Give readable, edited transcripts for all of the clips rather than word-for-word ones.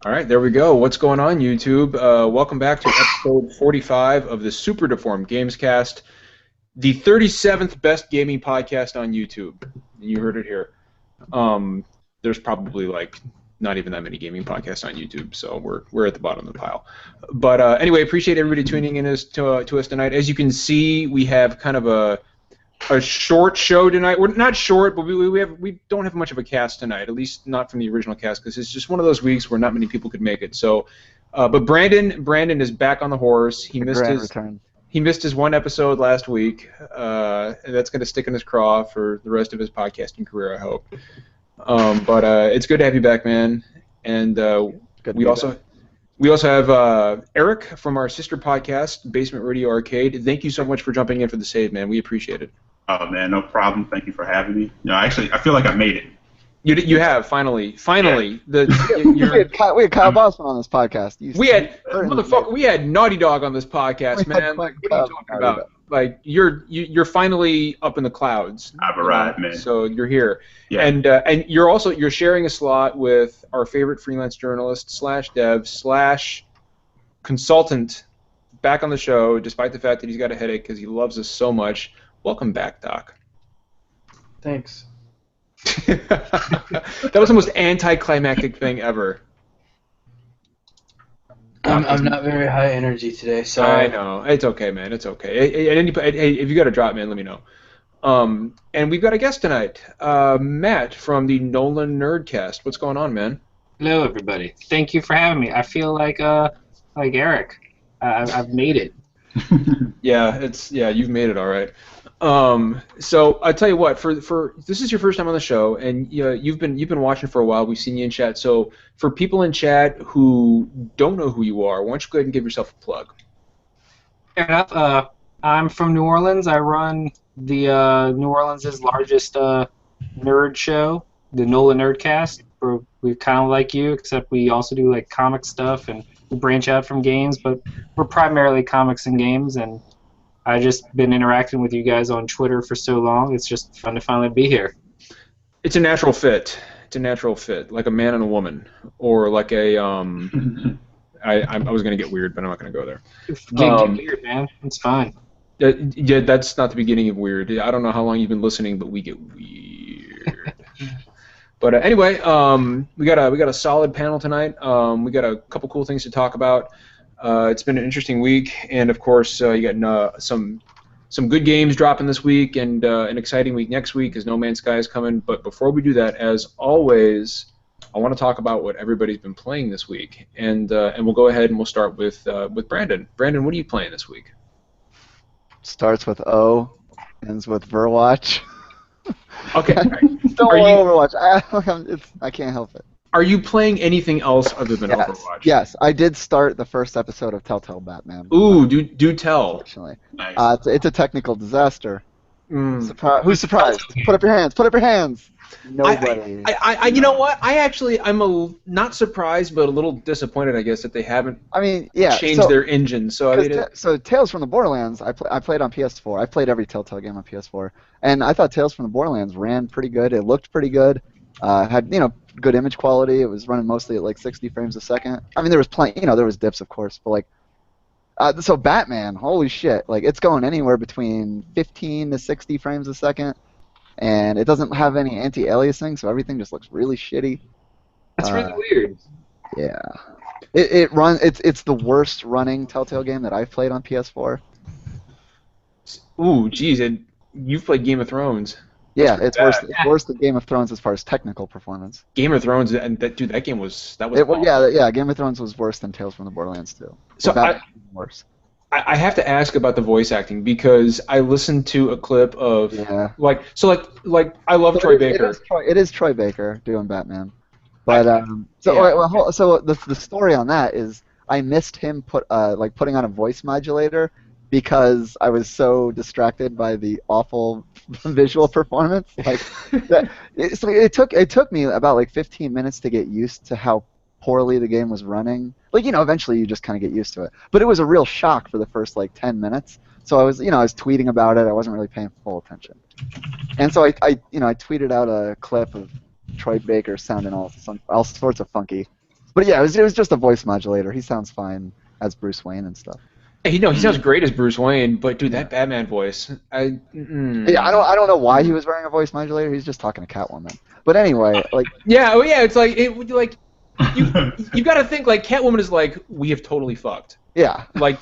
All right, there we go. What's going on, YouTube? Welcome back to episode 45 of the Super Deformed Gamescast, the 37th best gaming podcast on YouTube. You heard it here. There's probably not even that many gaming podcasts on YouTube, so we're at the bottom of the pile. But anyway, appreciate everybody tuning in to us tonight. As you can see, we have kind of a short show tonight. We're not short, but we don't have much of a cast tonight, at least not from the original cast, because it's just one of those weeks where not many people could make it. So, but Brandon is back on the horse. He missed his one episode last week. And that's going to stick in his craw for the rest of his podcasting career, I hope. But it's good to have you back, man. And we also have Eric from our sister podcast, Basement Radio Arcade. Thank you so much for jumping in for the save, man. We appreciate it. Oh man, no problem. Thank you for having me. Actually, I feel like I made it. You have finally. Yeah. We had Kyle Bossman on this podcast. We had Naughty Dog on this podcast, man. What are you talking about? Like you're finally up in the clouds. I've arrived, man. So you're here, yeah. And you're sharing a slot with our favorite freelance journalist / dev / consultant back on the show, despite the fact that he's got a headache because he loves us so much. Welcome back, Doc. Thanks. That was the most anticlimactic thing ever. I'm not very high energy today, so I know. It's okay, man. It's okay. Hey, if you got a drop, man, let me know. And we've got a guest tonight, Matt from the NOLANerdcast. What's going on, man? Hello, everybody. Thank you for having me. I feel like Eric. I've made it. Yeah, you've made it all right. So I tell you what, for this is your first time on the show, and you've been watching for a while. We've seen you in chat. So for people in chat who don't know who you are, why don't you go ahead and give yourself a plug? Fair enough. I'm from New Orleans. I run the New Orleans' largest nerd show, the NOLANerdcast. We're kind of like you, except we also do like comic stuff and we branch out from games, but we're primarily comics and games. And I've just been interacting with you guys on Twitter for so long. It's just fun to finally be here. It's a natural fit. Like a man and a woman, or like a I was gonna get weird, but I'm not gonna go there. Get weird, man. It's fine. Yeah, that's not the beginning of weird. I don't know how long you've been listening, but we get weird. But anyway, we got a solid panel tonight. We got a couple cool things to talk about. It's been an interesting week, and of course, you got some good games dropping this week, and an exciting week next week as No Man's Sky is coming. But before we do that, as always, I want to talk about what everybody's been playing this week, and we'll go ahead and we'll start with Brandon. Brandon, what are you playing this week? Starts with O, ends with Verwatch. Okay. Still Overwatch. I can't help it. Are you playing anything else other than Yes. Overwatch? Yes, I did start the first episode of Telltale Batman. Ooh, do tell. Unfortunately. Nice. It's a technical disaster. Mm. Who's surprised? Put up your hands. Put up your hands. Nobody. You know what? I'm not surprised, but a little disappointed, I guess, that they haven't changed their engine. So Tales from the Borderlands, I played on PS4. I played every Telltale game on PS4, and I thought Tales from the Borderlands ran pretty good. It looked pretty good. Had good image quality. It was running mostly at like 60 frames a second. I mean, there was there was dips, of course, but like. So Batman, holy shit! Like it's going anywhere between 15 to 60 frames a second. And it doesn't have any anti-aliasing, so everything just looks really shitty. That's really weird. Yeah, It's the worst running Telltale game that I've played on PS4. Ooh, geez, and you've played Game of Thrones. Yeah, it's worse. It's worse than Game of Thrones as far as technical performance. Game of Thrones, and that game was Game of Thrones was worse than Tales from the Borderlands 2. So worse. I have to ask about the voice acting because I listened to a clip of I love Troy Baker. It is Troy Baker doing Batman, but the story on that is I missed him putting on a voice modulator because I was so distracted by the awful visual performance. It took me about 15 minutes to get used to how poorly the game was running. Eventually you just kind of get used to it. But it was a real shock for the first 10 minutes. So I was tweeting about it. I wasn't really paying full attention. And so I tweeted out a clip of Troy Baker sounding all sorts of funky. But yeah, it was just a voice modulator. He sounds fine as Bruce Wayne and stuff. Hey, he sounds great as Bruce Wayne, but dude, that Batman voice, Yeah, I don't know why he was wearing a voice modulator. He's just talking to Catwoman. But anyway, like it's like you got to think like Catwoman is like, we have totally fucked. yeah. Like,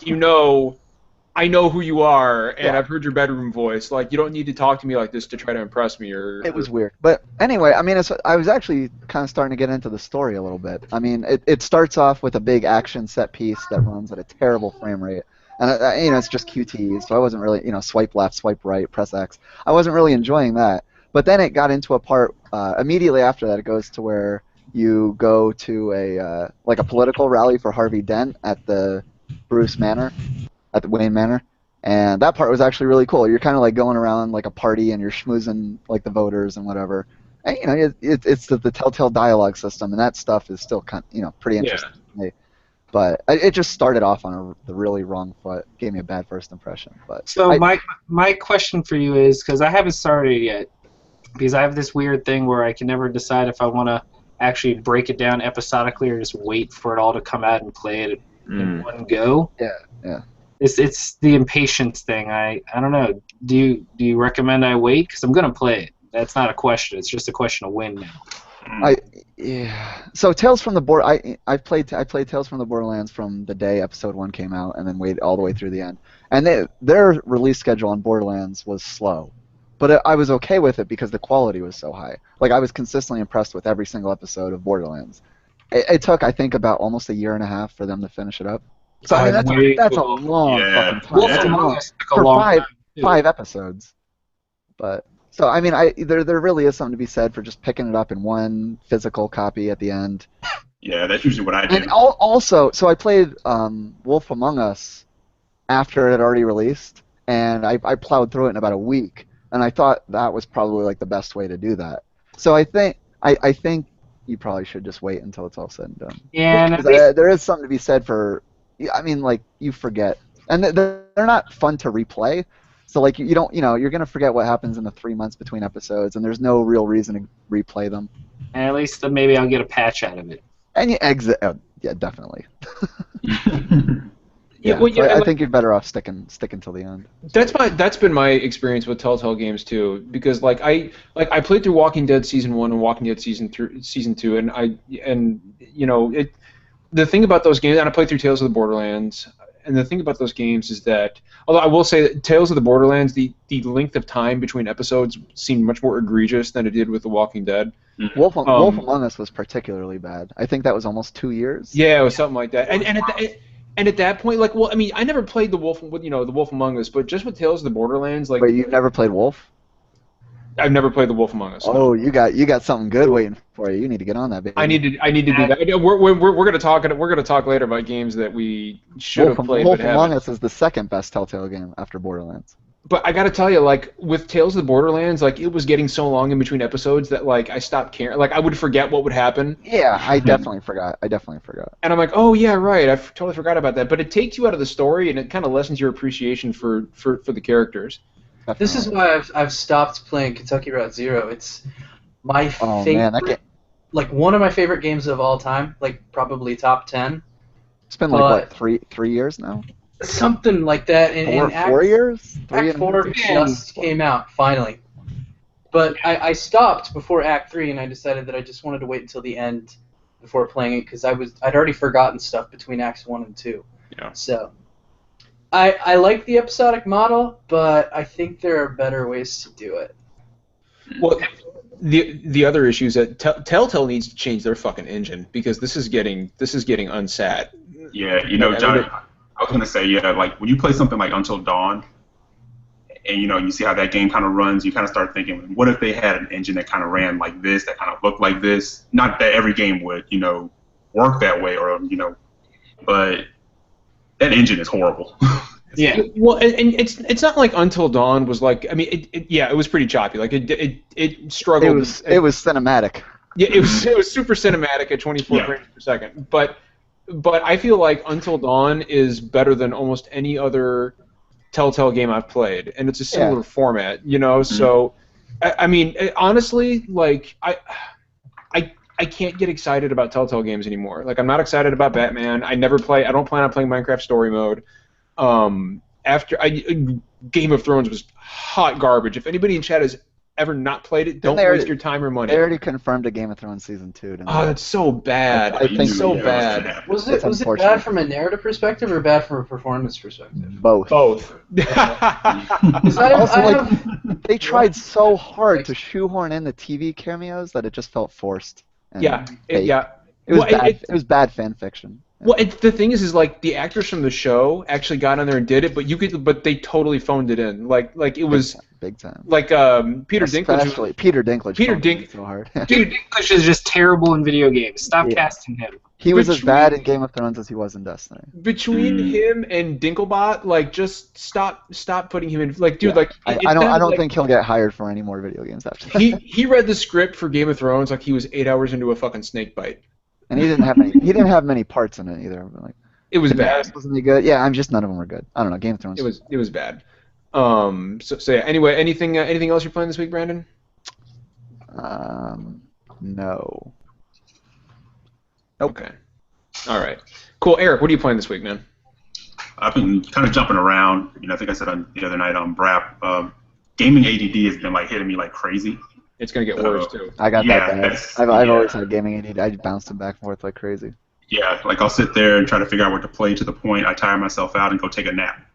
I know who you are, and I've heard your bedroom voice. Like, you don't need to talk to me like this to try to impress me. It was weird. But anyway, I mean, I was actually kind of starting to get into the story a little bit. I mean, it starts off with a big action set piece that runs at a terrible frame rate. And, it's just QTEs, so I wasn't really, swipe left, swipe right, press X. I wasn't really enjoying that. But then it got into a part, immediately after that, it goes to where you go to a political rally for Harvey Dent at the Bruce Manor. At the Wayne Manor, and that part was actually really cool. You're kind of like going around like a party and you're schmoozing like the voters and whatever. And it's the Telltale dialogue system, and that stuff is still pretty interesting to me. But it just started off on the really wrong foot. Gave me a bad first impression. But so my question for you is, because I haven't started yet, because I have this weird thing where I can never decide if I want to actually break it down episodically or just wait for it all to come out and play it in one go. Yeah. It's the impatience thing. I don't know. Do you recommend I wait? Because I'm gonna play it. That's not a question. It's just a question of when now. So Tales from the I played Tales from the Borderlands from the day Episode 1 came out, and then waited all the way through the end. And their release schedule on Borderlands was slow, but I was okay with it because the quality was so high. Like, I was consistently impressed with every single episode of Borderlands. It took, I think, about almost a year and a half for them to finish it up. So I mean, that's a long fucking time. Wolf Among Us took a for long time, too. 5 episodes. But so I mean, there really is something to be said for just picking it up in one physical copy at the end. Yeah, that's usually what I do. And also, so I played Wolf Among Us after it had already released, and I plowed through it in about a week, and I thought that was probably like the best way to do that. So I think you probably should just wait until it's all said and done. Yeah, and there is something to be said for. I mean, like, you forget, and they're not fun to replay. So like you don't, you're gonna forget what happens in the 3 months between episodes, and there's no real reason to replay them. And at least maybe I'll get a patch out of it. And you exit. Yeah, definitely. Yeah, I think you're better off sticking till the end. That's been my experience with Telltale games too, because I played through Walking Dead season 1 and Walking Dead season 2, and the thing about those games, and I played through Tales of the Borderlands, and the thing about those games is that, although I will say that Tales of the Borderlands, the length of time between episodes seemed much more egregious than it did with The Walking Dead. Wolf Among Us was particularly bad. I think that was almost 2 years. Yeah, it was something like that. And at that point, like, well, I mean, I never played the Wolf Among Us, but just with Tales of the Borderlands, like. Wait, you've never played Wolf? I've never played the Wolf Among Us. Oh, you got something good waiting for you. You need to get on that, baby. I need to do that. We're gonna talk later about games that we should have played. Wolf but Among haven't. Us is the second best Telltale game after Borderlands. But I gotta tell you, like, with Tales of the Borderlands, like, it was getting so long in between episodes that, like, I stopped caring. Like, I would forget what would happen. Yeah, I definitely forgot. And I'm like, oh yeah, right. I totally forgot about that. But it takes you out of the story, and it kind of lessens your appreciation for the characters. Definitely. This is why I've stopped playing Kentucky Route Zero. It's my favorite, man, that game. Like one of my favorite games of all time, like probably top 10. It's been like what, 3 years now? Something like that. And 4 years? Act 4 just came out finally, but I stopped before Act 3, and I decided that I just wanted to wait until the end before playing it because I'd already forgotten stuff between Acts 1 and 2. Yeah. So. I like the episodic model, but I think there are better ways to do it. Well, the other issue is that Telltale needs to change their fucking engine because this is getting unsat. Yeah, John, I was gonna say, like when you play something like Until Dawn, and you see how that game kind of runs, you kind of start thinking, what if they had an engine that kind of ran like this, that kind of looked like this? Not that every game would, work that way, or but that engine is horrible. Yeah. Well, and it's not like Until Dawn was like. I mean, it was pretty choppy. Like it struggled. It was cinematic. Yeah, it was super cinematic at 24 frames per second. But I feel like Until Dawn is better than almost any other Telltale game I've played, and it's a similar format. So, I mean, honestly, like I can't get excited about Telltale games anymore. Like I'm not excited about Batman. I don't plan on playing Minecraft story mode. Game of Thrones was hot garbage. If anybody in chat has ever not played it, don't waste your time or money. They already confirmed a Game of Thrones season 2. Didn't Oh, they? that's so bad. I think so bad. Was it bad from a narrative perspective or bad from a performance perspective? Both. They tried so hard to shoehorn in the TV cameos that it just felt forced. It was bad fan fiction. Well, the thing is like the actors from the show actually got on there and did it, but they totally phoned it in. Like it was big time. Like Peter Dinklage. Peter Dinklage. So hard. Peter Dinklage is just terrible in video games. Stop casting him. He was as bad in Game of Thrones as he was in Destiny. Between him and Dinklebot, like just stop putting him in. Like, dude, I don't think he'll get hired for any more video games after that. He read the script for Game of Thrones like he was 8 hours into a fucking snake bite. And he didn't have many parts in it either. Like, it was bad. Wasn't he good? Yeah, none of them were good. I don't know. Game of Thrones. It was bad. So yeah. Anyway, anything else you're playing this week, Brandon? No. Nope. Okay. All right. Cool. Eric, what are you playing this week, man? I've been kind of jumping around. I think I said the other night on Brap, gaming ADD has been like hitting me like crazy. It's gonna get worse too. I got that bad. I've always had gaming ADD. I bounced them back and forth like crazy. Yeah, like I'll sit there and try to figure out what to play to the point I tire myself out and go take a nap.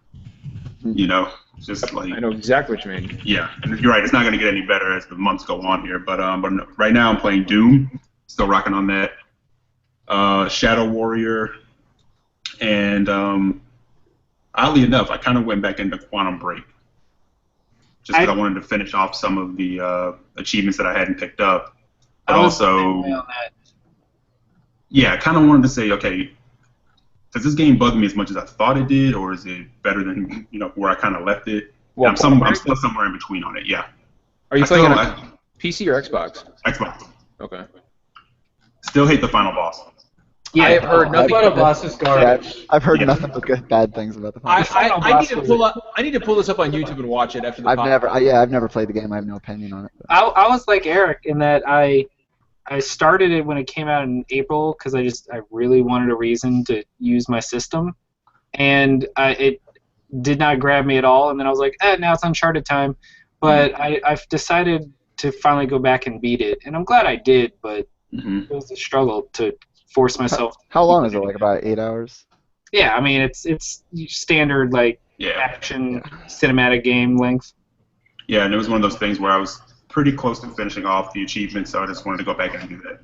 Just like I know exactly what you mean. Yeah, and you're right. It's not going to get any better as the months go on here. But right now I'm playing Doom. Still rocking on that. Shadow Warrior, and oddly enough, I kind of went back into Quantum Break just because I wanted to finish off some of the achievements that I hadn't picked up. But also, I kind of wanted to say, okay, does this game bug me as much as I thought it did, or is it better than where I kind of left it? Well, I'm still somewhere in between on it. Yeah. Are you playing on PC or Xbox? Xbox. Okay. Still hate the final boss. Yeah, I've heard nothing. The final boss is garbage. Yeah, I've heard nothing but bad things about the final boss. I need to pull this up on YouTube and watch it after the podcast. I've never played the game. I have no opinion on it. I was like Eric in that I started it when it came out in April because I really wanted a reason to use my system, and it did not grab me at all. And then I was like, now it's Uncharted time. But I've decided to finally go back and beat it, and I'm glad I did. But it was a struggle to force myself. How long is it? Like about 8 hours? Yeah, I mean it's standard action cinematic game length. Yeah, and it was one of those things where I was pretty close to finishing off the achievement, so I just wanted to go back and do that.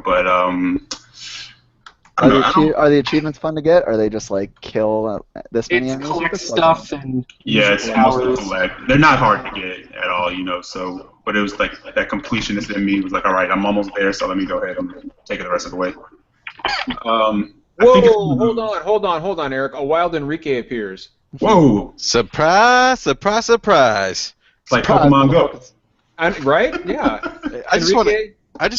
But are the achievements fun to get? Or are they just like kill this many enemies? Collect stuff and it's mostly collect. They're not hard to get at all, So, but it was like that completionist in me was like, all right, I'm almost there, so let me go ahead and take it the rest of the way. Hold on, Eric. A wild Enrique appears. Whoa! Surprise! Surprise! Surprise! It's like Pokemon Go. Right? Yeah. I just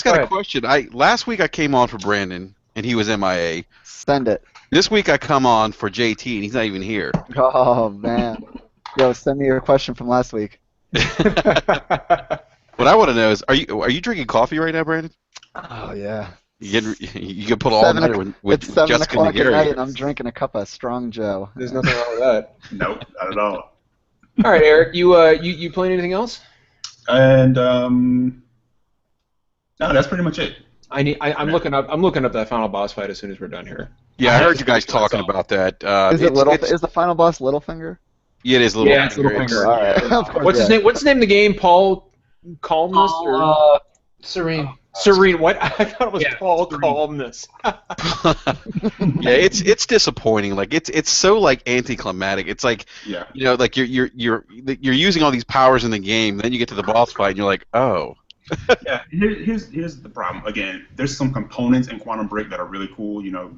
got a question. Last week I came on for Brandon, and he was MIA. Send it. This week I come on for JT, and he's not even here. Oh, man. Yo, send me your question from last week. What I want to know is, are you drinking coffee right now, Brandon? Oh, yeah. You can put all night with it's 7 Jessica o'clock at night, Nagari. and I'm drinking a cup of Strong Joe. There's nothing wrong with that. Nope, not at all. All right, Eric, you playing anything else? And no, that's pretty much it. I'm looking up that final boss fight as soon as we're done here. Yeah, I heard you guys talking about that. Is the final boss Littlefinger? Yeah, it is Littlefinger. Yeah, it's Littlefinger. All right. What's his name? What's the name of the game? Paul Calmness or Serene. Serene. What? I thought it was Paul Calmness. Yeah, it's disappointing. Like it's so like anticlimactic. It's like like you're using all these powers in the game, then you get to the boss fight and you're like, oh. Yeah, here's the problem. Again, there's some components in Quantum Break that are really cool. You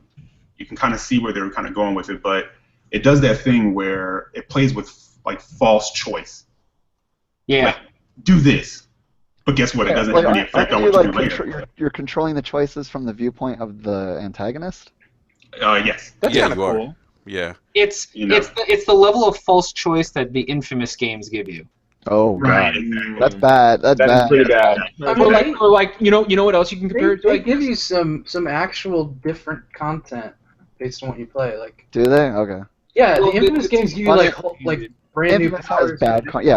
can kind of see where they're kind of going with it, but it does that thing where it plays with like false choice. Yeah. Like, do this. But guess what? It doesn't have any effect on what you do later. You're controlling the choices from the viewpoint of the antagonist? Yes. That's kind of cool. Yeah. It's the level of false choice that the infamous games give you. Oh Right, god, exactly. that's bad. That's That is bad. pretty bad. I mean, Or like you know what else you can compare it to? They Like, give you some actual different content based on what you play. Like, Do they? Okay. yeah, Well, the Infamous games give you like brand new Infamous has powers.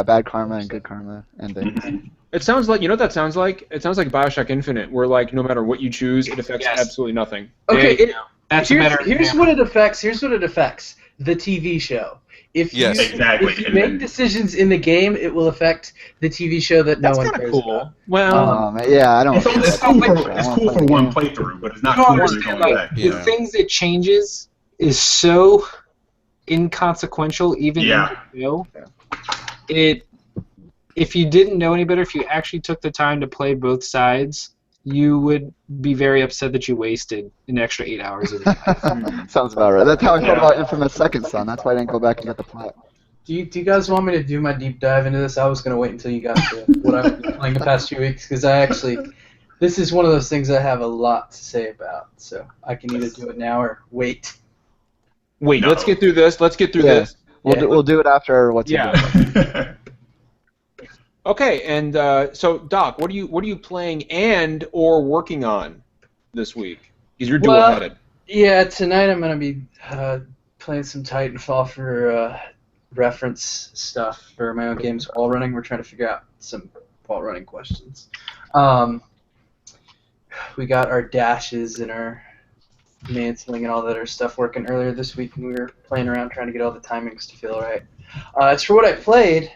bad karma and good karma endings. it sounds like, you know what that sounds like? It sounds like BioShock Infinite, where like no matter what you choose, it affects Yes. absolutely nothing. Okay, That's a better here's example. what it affects. Here's what it affects. The TV show. If you, Yes. Exactly. if you make decisions in the game, it will affect the TV show that no That's one kind of cares cool. about. Well, Man, yeah, I don't. It's feel cool that. for, one playthrough, but it's not You don't cool when understand, you're going like, back. Yeah. the things it changes is so inconsequential, even Yeah. in the show. If you didn't know any better, if you actually took the time to play both sides, you would be very upset that you wasted an extra 8 hours of your life. Sounds about right. That's how I felt Yeah. about Infamous Second Son. That's why I didn't go back and get the plat. Do you guys want me to do my deep dive into this? I was going to wait until you got to what I've been playing the past few weeks, because this is one of those things I have a lot to say about. So I can either do it now or wait. wait, No. let's get through this. Let's get through Yeah. this. We'll do it after what's Yeah. in Okay, and so Doc, what are you playing and or working on this week? Because you're dual-headed. Yeah, tonight I'm going to be playing some Titanfall for reference stuff for my own games wall running. We're trying to figure out some wall running questions. We got our dashes and our mantling and all that other stuff working earlier this week, and we were playing around trying to get all the timings to feel right. As for what I played,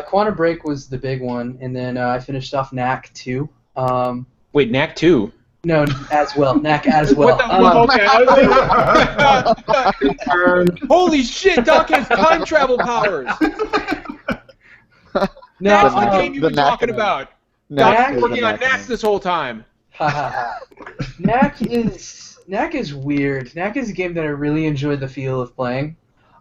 Quantum Break was the big one, and then I finished off Knack 2. Wait, Knack 2? No, as well. Knack as well. What the okay. Holy shit, Doc has time travel powers! That's the game you've been talking about. Doc's been working on Knack this whole time. Knack is weird. Knack is a game that I really enjoy the feel of playing,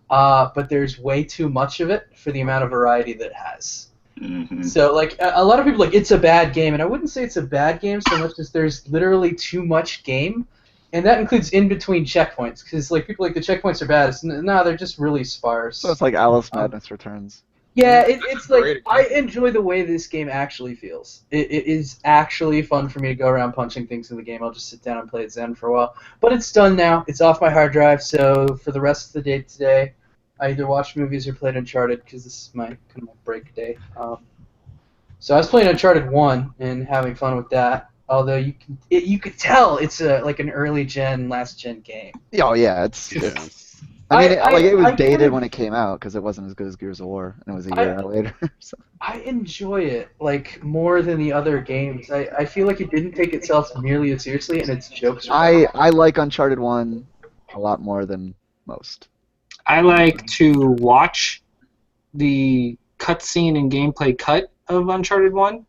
but there's way too much of it for the amount of variety that it has. Mm-hmm. So, like, a lot of people are like, it's a bad game, and I wouldn't say it's a bad game so much as there's literally too much game, and that includes in-between checkpoints, because, like, people like the checkpoints are bad. No, they're just really sparse. So it's like Alice Madness Returns. Yeah, it's like, Great. I enjoy the way this game actually feels. It is actually fun for me to go around punching things in the game. I'll just sit down and play it Zen for a while. But it's done now. It's off my hard drive, so for the rest of the day today, I either watched movies or played Uncharted, because this is my kind of my break day. So I was playing Uncharted 1 and having fun with that. Although you could tell it's like an early gen, last gen game. Oh yeah, it's. Yeah. I mean, it was I dated kinda- when it came out because it wasn't as good as Gears of War, and it was a year later. So. I enjoy it like more than the other games. I feel like it didn't take itself nearly as seriously, and its jokes. I like Uncharted 1 a lot more than most. I like to watch the cutscene and gameplay cut of Uncharted 1,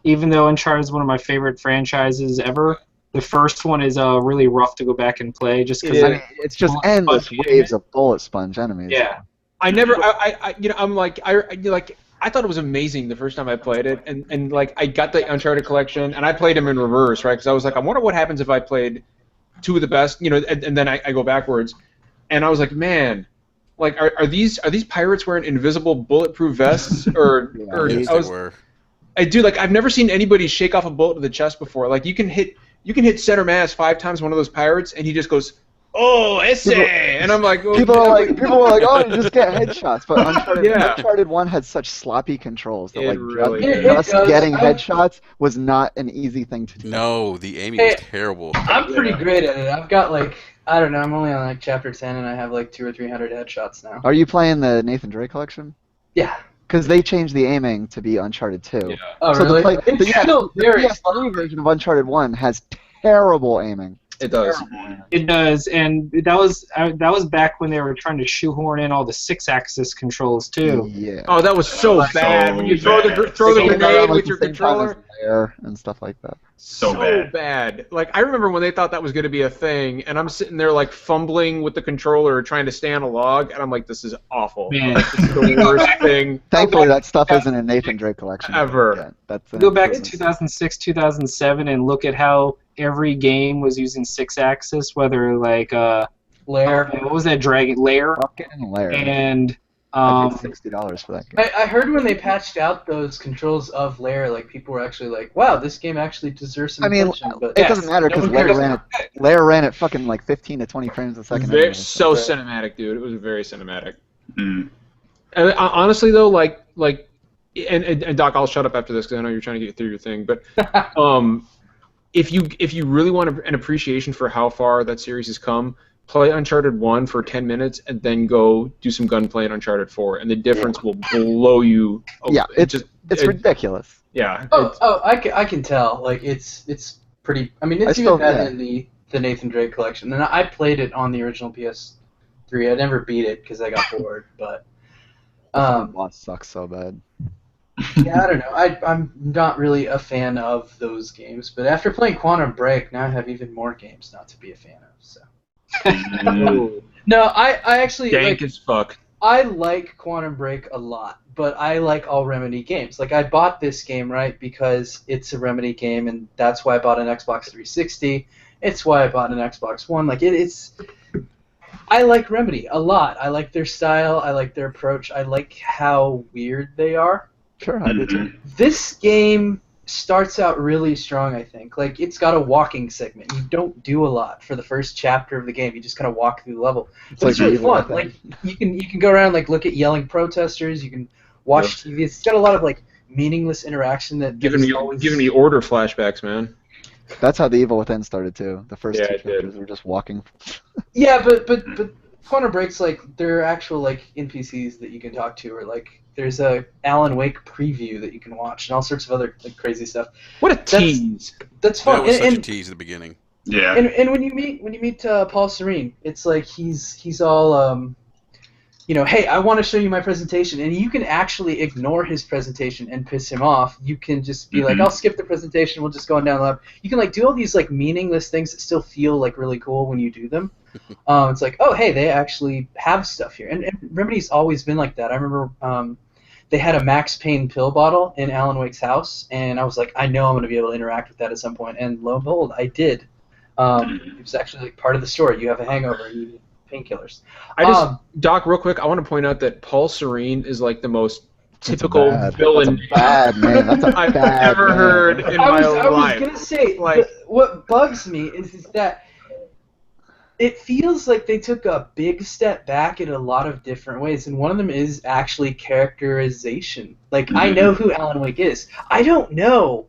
even though Uncharted is one of my favorite franchises ever. The first one is really rough to go back and play, just because I mean, it's just endless waves of bullet sponge enemies. Yeah. I never, I'm like, I thought it was amazing the first time I played it, and like I got the Uncharted collection, and I played them in reverse, right? Because I was like, I wonder what happens if I played two of the best, and then I go backwards, and I was like, man, like are these pirates wearing invisible bulletproof vests or Yeah, or Yes, I was, they were. I do like I've never seen anybody shake off a bullet to the chest before. Like you can hit center mass 5 times one of those pirates, and he just goes, "Oh, essay," and I'm like, oh, People were like, "Oh, you just get headshots," but Yeah. Uncharted 1 had such sloppy controls that It like really just does. getting headshots was not an easy thing to do. No, the aiming Hey, was terrible. I'm pretty great at it. I've got like, I don't know, I'm only on like chapter 10, and I have like 200 or 300 headshots now. Are you playing the Nathan Drake collection? Yeah. Because they changed the aiming to be Uncharted 2. Yeah. Oh, So really? the It's still very PS3 version of Uncharted 1 has terrible aiming. It does. It does, and that was back when they were trying to shoehorn in all the 6-axis controls too. Yeah. Oh, that was so So bad. When you throw the bad. grenade with your controller. And stuff like that. So bad. Like I remember when they thought that was going to be a thing, and I'm sitting there like fumbling with the controller trying to stay on a log, and I'm like, this is awful. Man. Like, this is the worst thing Thankfully, that stuff isn't in Nathan Drake collection Ever. Yeah, that's Go back to improvement. 2006, 2007, and look at how every game was using 6-axis, whether like Lair. what was that dragon lair Rocket and Lair. and I paid $60 for that game. I heard when they patched out those controls of Lair, like people were actually like, "Wow, this game actually deserves some attention." But it doesn't matter because Lair ran at fucking like 15 to 20 frames a second. Very, so cinematic, dude. It was very cinematic. And honestly, though, and Doc, I'll shut up after this because I know you're trying to get through your thing. But if you really want an appreciation for how far that series has come, play Uncharted 1 for 10 minutes and then go do some gunplay in Uncharted 4, and the difference will blow you. Yeah, it's ridiculous. Yeah. I can tell. Like it's pretty. I mean, it's even better than the Nathan Drake collection, and I played it on the original PS3. I never beat it because I got bored, but. Boss sucks so bad. Yeah, I don't know. I'm not really a fan of those games, but after playing Quantum Break, now I have even more games not to be a fan of. So. No, I actually dank as fuck. I like Quantum Break a lot, but I like all Remedy games. Like I bought this game because it's a Remedy game, and that's why I bought an Xbox 360. It's why I bought an Xbox One. Like it's. I like Remedy a lot. I like their style. I like their approach. I like how weird they are. Sure, I do too. This game starts out really strong, I think. Like, it's got a walking segment. You don't do a lot for the first chapter of the game. You just kind of walk through the level. But it's really fun. Like, you can go around, like, look at yelling protesters. You can watch TV. It's got a lot of, like, meaningless interaction that giving me order flashbacks, man. That's how The Evil Within started, too. The first two chapters were just walking. Yeah, but Quantum Break's, like, there are actual, like, NPCs that you can talk to, or, like, there's a Alan Wake preview that you can watch, and all sorts of other like crazy stuff. What a tease! That's fun. That was such a tease at the beginning. Yeah. And when you meet Paul Serene, it's like he's all hey, I want to show you my presentation, and you can actually ignore his presentation and piss him off. You can just be like, I'll skip the presentation. We'll just go on down the lab. You can like do all these like meaningless things that still feel like really cool when you do them. It's like, oh hey, they actually have stuff here, and Remedy's always been like that. I remember. They had a Max Payne pill bottle in Alan Wake's house, and I was like, I know I'm going to be able to interact with that at some point, and lo and behold, I did. It was actually like part of the story. You have a hangover, you need painkillers. Doc, real quick, I want to point out that Paul Serene is like the most typical villain I've ever heard in my life. I was going to say, like, what bugs me is that it feels like they took a big step back in a lot of different ways, and one of them is actually characterization. Like, I know who Alan Wake is. I don't know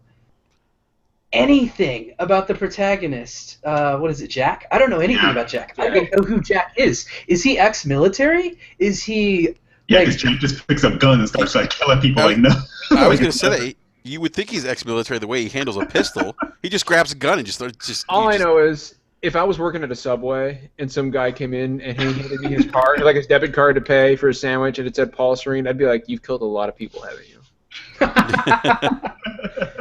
anything about the protagonist. What is it, Jack? I don't know anything about Jack. I don't know who Jack is. Is he ex-military? Is he... Yeah, because Jack just picks up guns and starts like killing people like no. I was going to say that you would think he's ex-military the way he handles a pistol. He just grabs a gun and just starts... I know is... If I was working at a Subway and some guy came in and he handed me his card, like his debit card to pay for a sandwich, and it said Paul Serene, I'd be like, "You've killed a lot of people, haven't you?"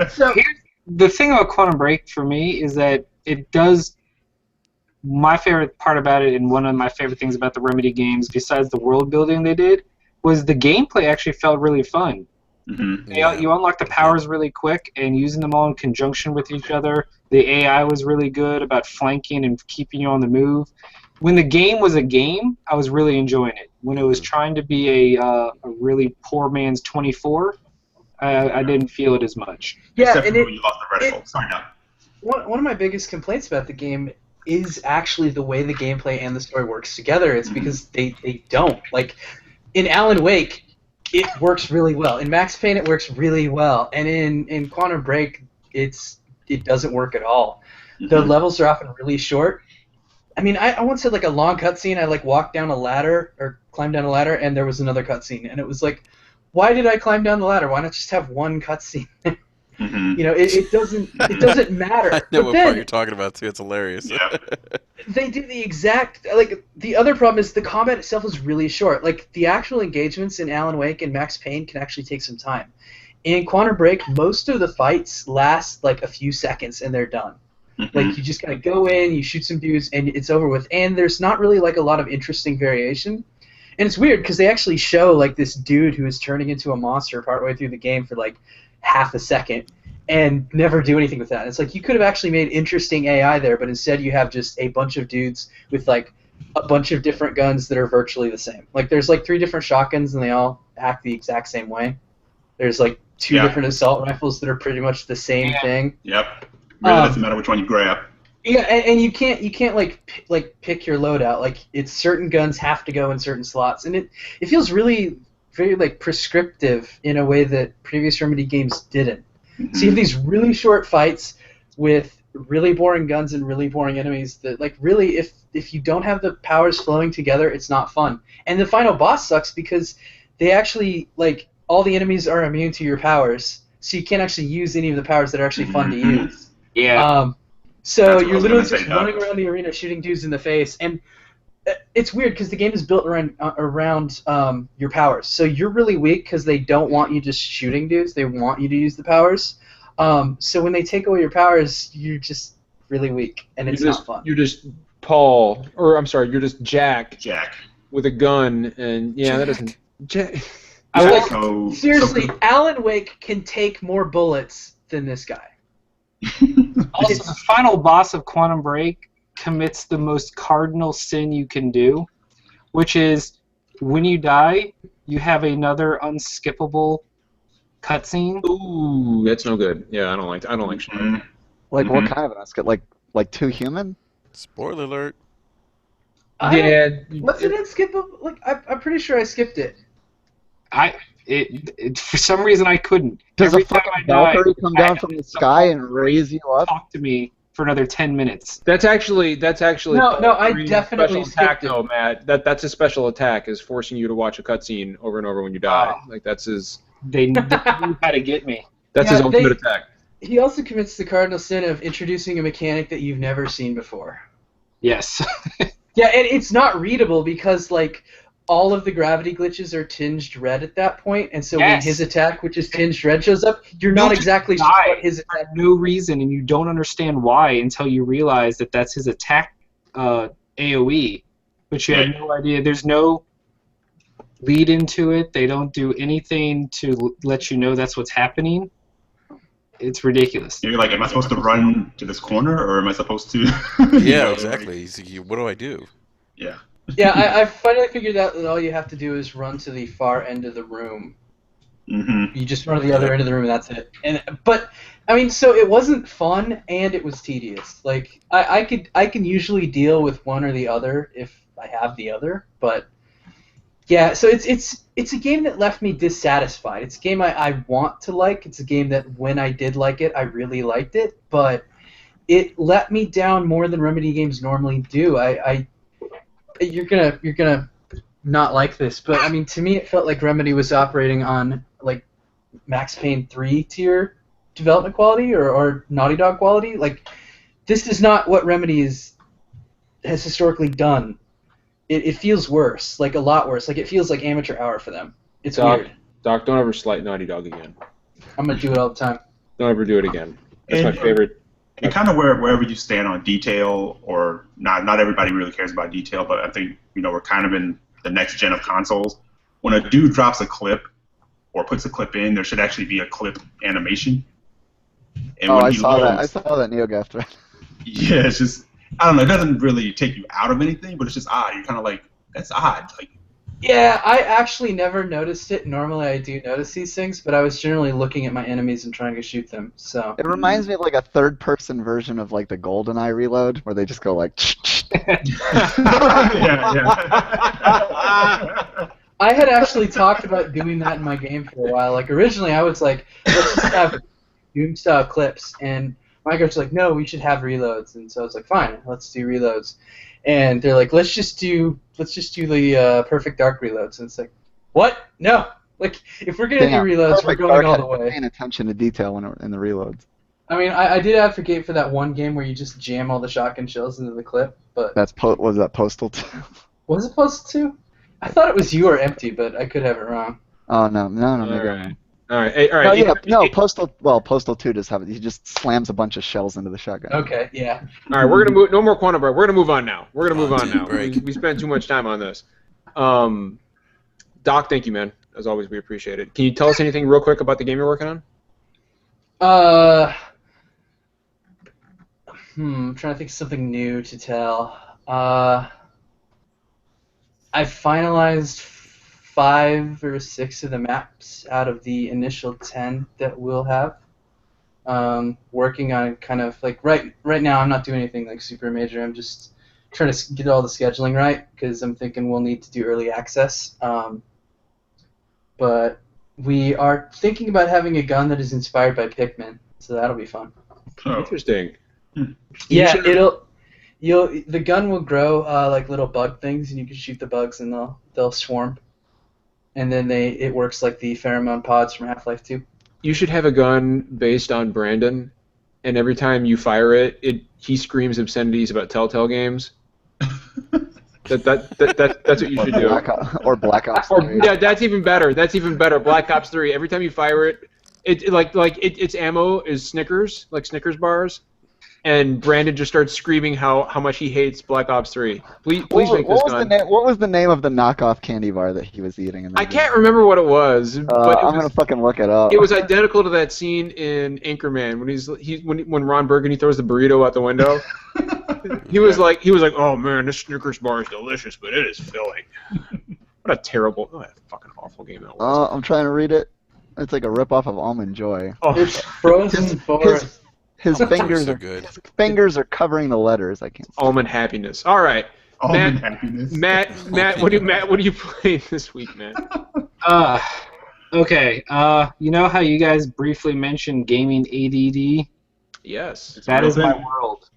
So here's the thing about Quantum Break for me is that it does. My favorite part about it, and one of my favorite things about the Remedy games, besides the world building they did, was the gameplay actually felt really fun. You unlock the powers really quick, and using them all in conjunction with each other. The AI was really good about flanking and keeping you on the move. When the game was a game, I was really enjoying it. When it was trying to be a really poor man's 24, I didn't feel it as much. Yeah, except for when you lost the reticle. Sorry, no. One of my biggest complaints about the game is actually the way the gameplay and the story works together. It's because they don't. Like, in Alan Wake, it works really well. In Max Payne, it works really well. And in Quantum Break, it doesn't work at all. The levels are often really short. I mean, I once had like a long cutscene. I like walked down a ladder or climbed down a ladder, and there was another cutscene, and it was like, why did I climb down the ladder? Why not just have one cutscene? You know, it doesn't matter. I know what part you're talking about too. It's hilarious. Yeah. They do the exact the other problem is the combat itself is really short. Like the actual engagements in Alan Wake and Max Payne can actually take some time. In Quantum Break, most of the fights last like a few seconds and they're done. Like you just kind of go in, you shoot some dudes, and it's over with. And there's not really like a lot of interesting variation. And it's weird because they actually show like this dude who is turning into a monster partway through the game for like half a second and never do anything with that. It's like you could have actually made interesting AI there, but instead you have just a bunch of dudes with like a bunch of different guns that are virtually the same. Like there's like 3 different shotguns and they all act the exact same way. There's like 2 different assault rifles that are pretty much the same thing. Yep. Really doesn't matter which one you grab. Yeah, and you can't like pick your loadout. Like it's certain guns have to go in certain slots, and it feels really very like prescriptive in a way that previous Remedy games didn't. So you have these really short fights with really boring guns and really boring enemies that like really if you don't have the powers flowing together, it's not fun. And the final boss sucks because they actually like all the enemies are immune to your powers, so you can't actually use any of the powers that are actually fun to use. Yeah. So you're literally just running around the arena shooting dudes in the face, and it's weird because the game is built around your powers. So you're really weak because they don't want you just shooting dudes; they want you to use the powers. So when they take away your powers, you're just really weak, and it's not fun. You're just Paul, or I'm sorry, you're just Jack. Jack. With a gun, and that doesn't. Seriously, Alan Wake can take more bullets than this guy. Also, the final boss of Quantum Break commits the most cardinal sin you can do, which is when you die, you have another unskippable cutscene. Ooh, that's no good. Yeah, I don't like shit. Like what kind of an unskip? Like Too Human? Spoiler alert. What's it unskippable? Like I'm pretty sure I skipped it. For some reason I couldn't. Does a fucking Valkyrie come down from the sky and raise you up? Talk to me for another 10 minutes. That's actually. No, I definitely attack, skipped it. though, Matt. That's a special attack, is forcing you to watch a cutscene over and over when you die. Like that's his. They knew how to get me. That's his ultimate attack. He also commits the cardinal sin of introducing a mechanic that you've never seen before. Yes. Yeah, and it's not readable because like all of the gravity glitches are tinged red at that point, and so when his attack, which is tinged red, shows up, you're not exactly sure what his attack. For no reason, and you don't understand why until you realize that that's his attack AOE, but you have no idea. There's no lead into it. They don't do anything to let you know that's what's happening. It's ridiculous. You're like, am I supposed to run to this corner, or am I supposed to? Yeah, exactly. He's like, what do I do? Yeah. Yeah, I finally figured out that all you have to do is run to the far end of the room. You just run to the other end of the room, and that's it. But I mean, so it wasn't fun, and it was tedious. Like I can usually deal with one or the other if I have the other, but yeah. So it's a game that left me dissatisfied. It's a game I want to like. It's a game that when I did like it, I really liked it, but it let me down more than Remedy games normally do. You're gonna not like this, but I mean, to me, it felt like Remedy was operating on like Max Payne 3 tier development quality or Naughty Dog quality. Like, this is not what Remedy has historically done. It feels worse, like a lot worse. Like it feels like amateur hour for them. It's weird. Doc, don't ever slight Naughty Dog again. I'm gonna do it all the time. Don't ever do it again. That's my favorite. And kind of wherever you stand on detail, or not everybody really cares about detail, but I think we're kind of in the next gen of consoles. When a dude drops a clip or puts a clip in, there should actually be a clip animation. And I saw that NeoGaf thread. Yeah, it's just I don't know. It doesn't really take you out of anything, but it's just odd. You're kind of like, that's odd. Like. Yeah, I actually never noticed it. Normally I do notice these things, but I was generally looking at my enemies and trying to shoot them. So it reminds me of like a third-person version of like the GoldenEye reload, where they just go like. Yeah. I had actually talked about doing that in my game for a while. Like originally, I was like, let's just have Doom-style clips, and my coach was like, no, we should have reloads, and so I was like, fine, let's do reloads. And they're like, let's just do the Perfect Dark reloads. And it's like, what? No. Like, if we're gonna do reloads, we're going all the way. Paying attention to detail in the reloads. I mean, I did advocate for that one game where you just jam all the shotgun shells into the clip, but was that Postal 2? Was it Postal 2? I thought it was you or Empty, but I could have it wrong. Oh no, All right. Hey, all right. Postal 2 does have it. He just slams a bunch of shells into the shotgun. Okay, yeah. All right, we're gonna move. No more Quantum Break. We're gonna move on now. We spent too much time on this. Doc, thank you, man. As always, we appreciate it. Can you tell us anything real quick about the game you're working on? I'm trying to think of something new to tell. I finalized 5 or 6 of the maps out of the initial 10 that we'll have. Working on kind of like right now I'm not doing anything like super major. I'm just trying to get all the scheduling right because I'm thinking we'll need to do early access. But we are thinking about having a gun that is inspired by Pikmin, so that'll be fun. Oh. Interesting. Yeah, the gun will grow like little bug things, and you can shoot the bugs, and they'll swarm. And then it works like the pheromone pods from Half-Life 2. You should have a gun based on Brandon, and every time you fire it, he screams obscenities about Telltale games. That's what you should do. Black Ops 3. Yeah, that's even better. Black Ops 3. Every time you fire it, its ammo is Snickers, like Snickers bars, and Brandon just starts screaming how much he hates Black Ops 3. Please make this gun. What was the name of the knockoff candy bar that he was eating? I can't remember what it was. But I'm gonna fucking look it up. It was identical to that scene in Anchorman when Ron Burgundy throws the burrito out the window. He was like, oh man, this Snickers bar is delicious, but it is filling. What a fucking awful game that was. I'm trying to read it. It's like a ripoff of Almond Joy. Oh. It's Frozen Forest. His fingers fingers are covering the letters. I can't see. Almond Happiness. All right. Almond Happiness. Matt, what are you playing this week, man? Okay. You know how you guys briefly mentioned gaming ADD? Yes. That is my world.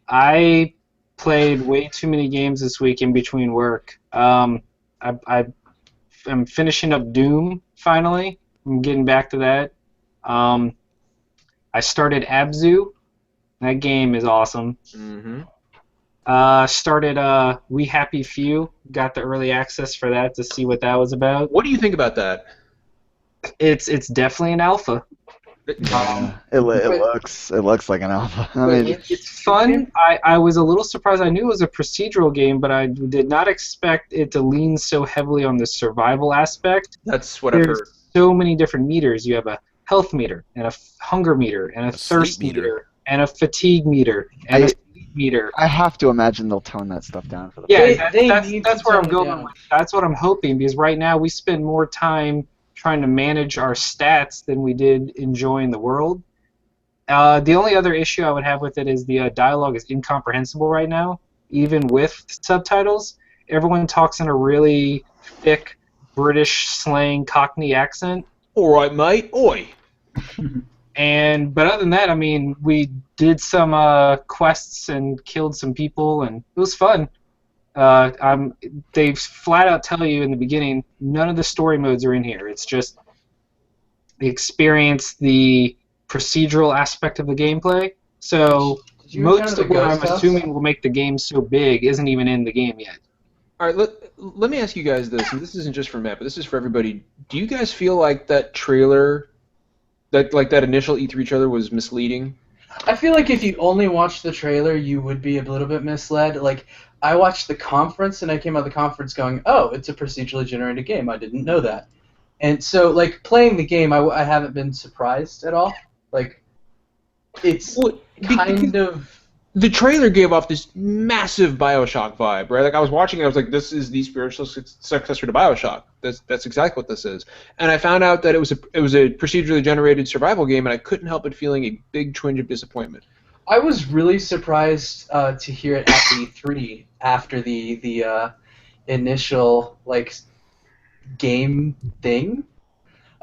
I played way too many games this week in between work. I'm finishing up Doom finally. I'm getting back to that. I started Abzu. That game is awesome. Mm-hmm. Started We Happy Few. Got the early access for that to see what that was about. What do you think about that? It's definitely an alpha. It looks like an alpha. I mean, it's fun. I was a little surprised. I knew it was a procedural game, but I did not expect it to lean so heavily on the survival aspect. That's what I've heard. There's so many different meters. You have a health meter, and a hunger meter, and a thirst meter, and a fatigue meter, and a sleep meter. I have to imagine they'll tone that stuff down for the that's where I'm going with. That's what I'm hoping, because right now we spend more time trying to manage our stats than we did enjoying the world. The only other issue I would have with it is the dialogue is incomprehensible right now, even with subtitles. Everyone talks in a really thick British slang Cockney accent. All right, mate. Oi. But other than that, I mean, we did some quests and killed some people, and it was fun. They flat out tell you in the beginning, none of the story modes are in here. It's just the experience, the procedural aspect of the gameplay. So most of what I'm assuming will make the game so big isn't even in the game yet. All right, let me ask you guys this, and this isn't just for Matt, but this is for everybody. Do you guys feel like that trailer, that initial E3 trailer was misleading? I feel like if you only watched the trailer, you would be a little bit misled. Like, I watched the conference, and I came out of the conference going, oh, it's a procedurally generated game. I didn't know that. And so, like, playing the game, I haven't been surprised at all. Like, it's kind of... The trailer gave off this massive BioShock vibe, right? Like, I was watching it, I was like, this is the spiritual successor to BioShock. That's exactly what this is. And I found out that it was a procedurally generated survival game, and I couldn't help but feeling a big twinge of disappointment. I was really surprised to hear it at the E3 after the initial game thing.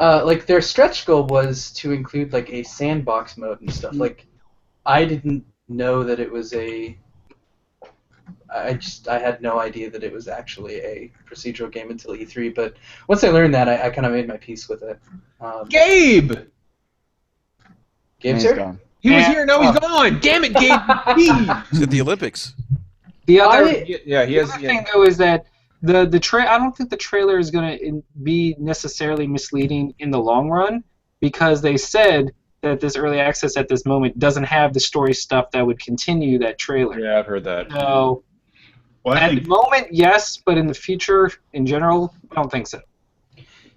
Like, their stretch goal was to include like a sandbox mode and stuff. Like, I didn't know that it was I had no idea that it was actually a procedural game until E3, but once I learned that, I kind of made my peace with it. Gabe's here? Gone. He was here, now he's gone! Damn it, Gabe! He's at the Olympics. The other he has. The other thing, though, is that I don't think the trailer is going to be necessarily misleading in the long run, because they said that this early access at this moment doesn't have the story stuff that would continue that trailer. Yeah, I've heard that. So, at the moment, yes, but in the future, in general, I don't think so.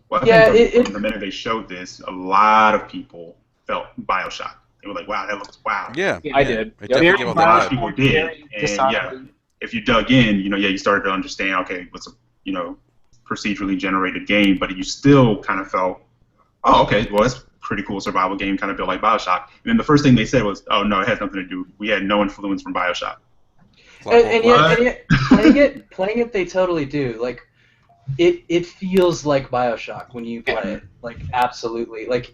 Well, I think from the minute they showed this, a lot of people felt BioShock. They were like, wow, that looks wow. Yeah, I did. I definitely A lot of people did. And yeah, if you dug in, you started to understand, okay, what's procedurally generated game, but you still kind of felt, oh, okay, well, that's a pretty cool survival game, kind of built like BioShock. And then the first thing they said was, oh, no, it has nothing to do. We had no influence from BioShock. And yet playing it, they totally do. Like, it feels like BioShock when you play it. Like, absolutely. Like,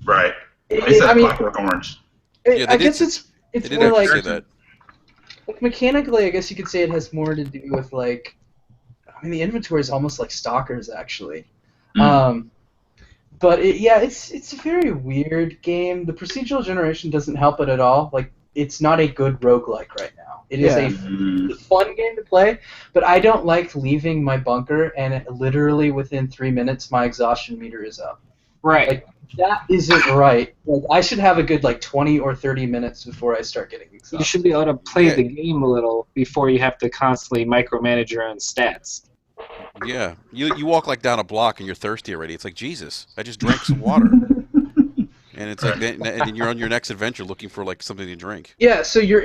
right. They said Clockwork Orange. I guess it's more like, that. Like, mechanically, I guess you could say it has more to do with, like, I mean, the inventory is almost like Stalker's, actually. But it's a very weird game. The procedural generation doesn't help it at all. Like, it's not a good roguelike right now. It is a fun game to play, but I don't like leaving my bunker and literally within 3 minutes my exhaustion meter is up. Right. Like, that isn't right. Like, I should have a good 20 or 30 minutes before I start getting exhausted. You should be able to play the game a little before you have to constantly micromanage your own stats. Yeah, you walk down a block and you're thirsty already. It's like, Jesus, I just drank some water. And it's like, and you're on your next adventure looking for something to drink. Yeah, so your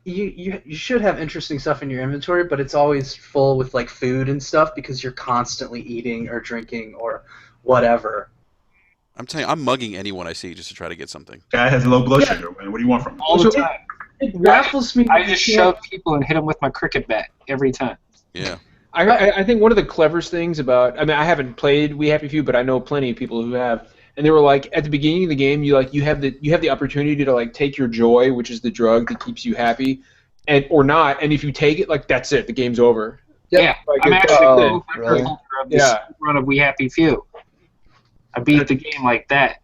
you should have interesting stuff in your inventory, but it's always full with food and stuff because you're constantly eating or drinking or whatever. I'm telling you, I'm mugging anyone I see just to try to get something. Guy has low blood sugar, man. What do you want from him? All the time. It baffles me. I just shove people and hit them with my cricket bat every time. Yeah. I think one of the cleverest things about, I mean, I haven't played We Happy Few, but I know plenty of people who have, and they were like, at the beginning of the game, you have the opportunity to take your joy, which is the drug that keeps you happy, or not, and if you take it, that's it, the game's over. Yeah, I'm actually really? of this run of We Happy Few. I beat the game like that.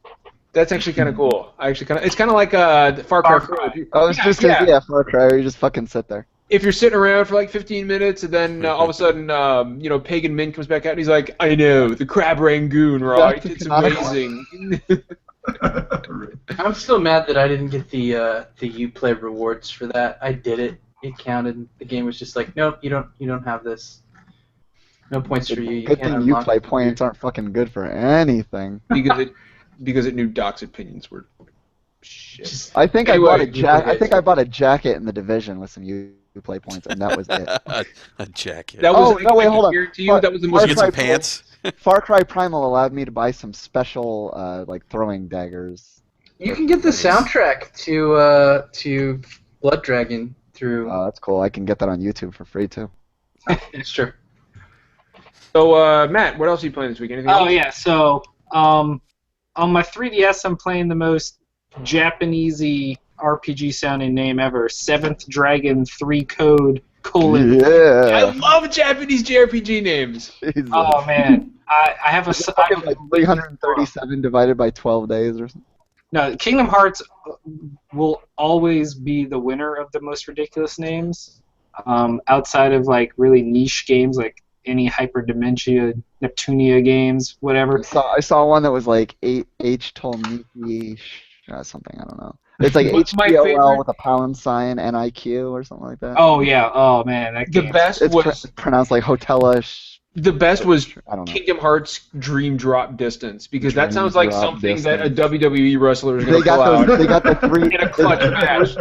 That's actually kind of cool. It's kind of like Far Cry 4. I was just going to Far Cry, where you just fucking sit there. If you're sitting around for 15 minutes and then all of a sudden, Pagan Min comes back out and he's like, I know, the Crab Rangoon, right? It's amazing. I'm still mad that I didn't get the Uplay rewards for that. I did it. It counted. The game was just like, nope, you don't have this. No points for you. Good thing Uplay points aren't fucking good for anything. Because it knew Doc's opinions were shit. I think I bought a jacket in the Division with some Uplay points, and that was it. A jacket. That was, no, wait, hold on. That was the most. Get some pants. Far Cry Primal allowed me to buy some special throwing daggers. You can get the soundtrack to Blood Dragon through. Oh, that's cool. I can get that on YouTube for free too. It's true. So, Matt, what else are you playing this week? Anything else? Yeah. So, on my 3DS, I'm playing the most Japanesey RPG sounding name ever, Seventh Dragon 3 Code : Yeah. I love Japanese JRPG names. Jesus. Oh man, I have a 337 divided by 12 days or something. No, Kingdom Hearts will always be the winner of the most ridiculous names. Outside of really niche games like any Hyperdimensia, Neptunia games, whatever. I saw one that was H Tolmiki something, I don't know. It's HTOL with a pound sign, NIQ or something like that. Oh yeah, oh man, that game. The best was pronounced like Hotelish. The best was I don't know. Kingdom Hearts Dream Drop Distance, because that Dream sounds like Drop something Distance. that a WWE wrestler is going to pull out They got the three in a clutch match.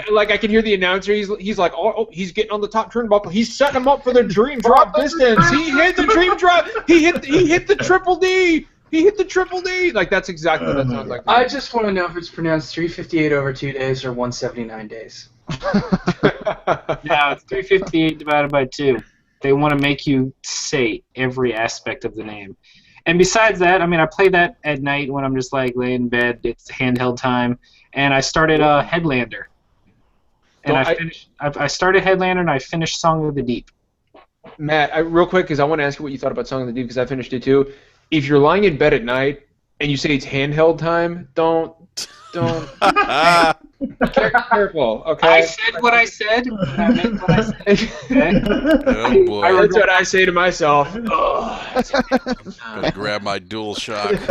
Like I can hear the announcer. He's like, oh, he's getting on the top turnbuckle. He's setting him up for the Dream Drop Distance. He hit the Dream Drop. He hit the Triple D. He hit the Triple D. That's exactly what that sounds like. I just want to know if it's pronounced 358 over 2 days or 179 days. Yeah, it's 358 divided by 2. They want to make you say every aspect of the name. And besides that, I mean, I play that at night when I'm just laying in bed. It's handheld time. And I started Headlander. And I started Headlander and I finished Song of the Deep. Matt, real quick, because I want to ask you what you thought about Song of the Deep, because I finished it too. If you're lying in bed at night and you say it's handheld time, don't. Careful, okay? I said what I said. I meant what I said. Okay? Oh boy. That's what I say to myself. Gotta grab my DualShock.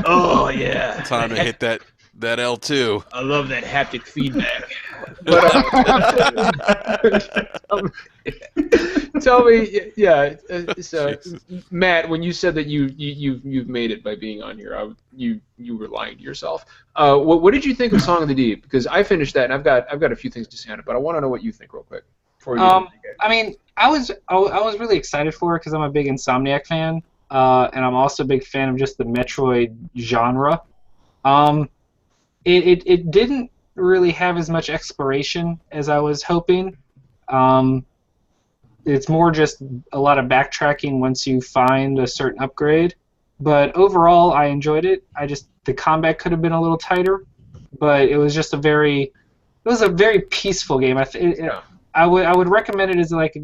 Oh yeah. Time to hit that L2. I love that haptic feedback. Tell me, so Matt, when you said that you've made it by being on here, you were lying to yourself. What did you think of Song of the Deep? Because I finished that and I've got a few things to say on it, but I want to know what you think real quick. I mean, I was really excited for it because I'm a big Insomniac fan, and I'm also a big fan of just the Metroid genre. It didn't really have as much exploration as I was hoping. It's more just a lot of backtracking once you find a certain upgrade. But overall, I enjoyed it. The combat could have been a little tighter, but it was just a very peaceful game. I would recommend it as like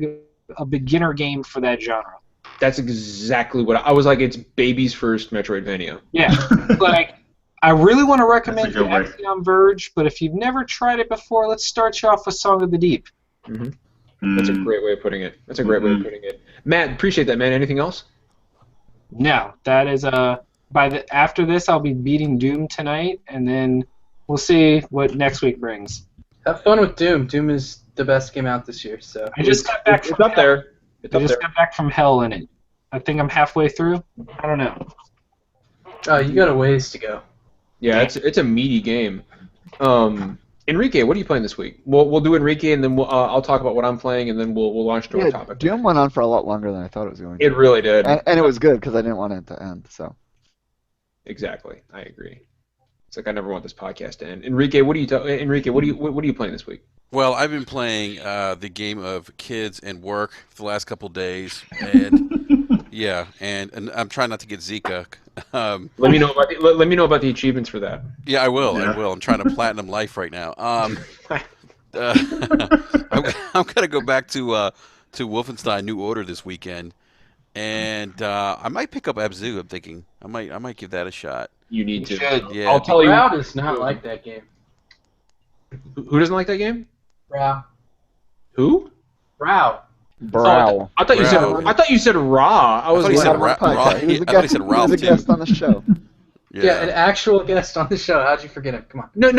a beginner game for that genre. That's exactly what I was like. It's baby's first Metroidvania. Yeah, like I really want to recommend you Axiom Verge, but if you've never tried it before, let's start you off with Song of the Deep. Mm-hmm. That's a great way of putting it. Matt, appreciate that, man. Anything else? No, that is after this I'll be beating Doom tonight, and then we'll see what next week brings. Have fun with Doom. Doom is the best game out this year. So I just got back from up there. I just got back from hell in it. I think I'm halfway through. I don't know. Oh, you got a ways to go. Yeah, it's a meaty game. Enrique, what are you playing this week? We'll do Enrique, and then I'll talk about what I'm playing, and then we'll launch to our topic. Doom went on for a lot longer than I thought it was going to. It really did. And it was good because I didn't want it to end. So. Exactly, I agree. It's like I never want this podcast to end. Enrique, what are you playing this week? Well, I've been playing the game of kids and work for the last couple days, and yeah, and I'm trying not to get Zika. Let me know about the achievements for that. Yeah, I will. I'm trying to platinum life right now. I'm gonna go back to Wolfenstein New Order this weekend, and I might pick up Abzu. I'm thinking I might give that a shot. You need to. Yeah, I'll tell you. Rao does not like that game. Who doesn't like that game? Rao. Who? Rao. Brow. I thought you said Raw. I thought he said Raw. He was a guest on the show. Yeah, an actual guest on the show. How'd you forget him? Come on. No.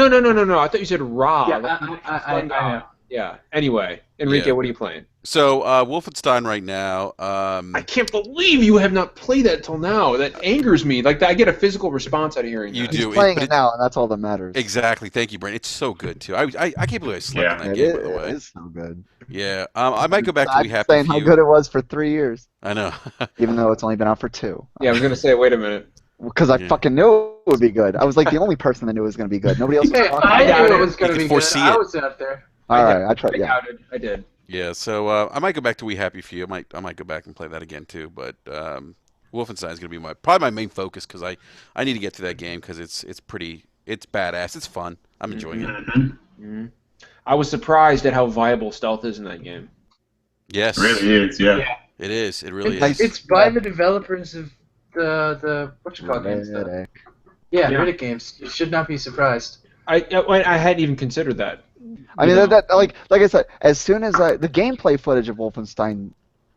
I thought you said Raw. Yeah, I know. Yeah. Anyway, Enrique, what are you playing? So Wolfenstein right now. I can't believe you have not played that till now. That angers me. Like I get a physical response out of hearing. You that. do. He's playing it now, and that's all that matters. Exactly. Thank you, Brent. It's so good too. I can't believe I slept in that game. By the way, it is so good. Yeah. I might go back to We Happy saying Few. how good it was for 3 years. I know. Even though it's only been out for 2. Yeah, I was gonna say. Wait a minute. Because I fucking knew it would be good. I was like the only person that knew it was going to be good. Nobody else was talking I about knew it was going to be good. I was out there. All right, I tried. Yeah, I did. Yeah, so I might go back to We Happy Few. I might go back and play that again too. But Wolfenstein is going to be probably my main focus because I need to get to that game because it's badass. It's fun. I'm enjoying it. Mm-hmm. I was surprised at how viable stealth is in that game. Yes, it really is. Yeah, it is. It really is. It's by the developers of the games. Yeah, Riddick games. You should not be surprised. I hadn't even considered that. I mean, that like I said, as soon as the gameplay footage of Wolfenstein,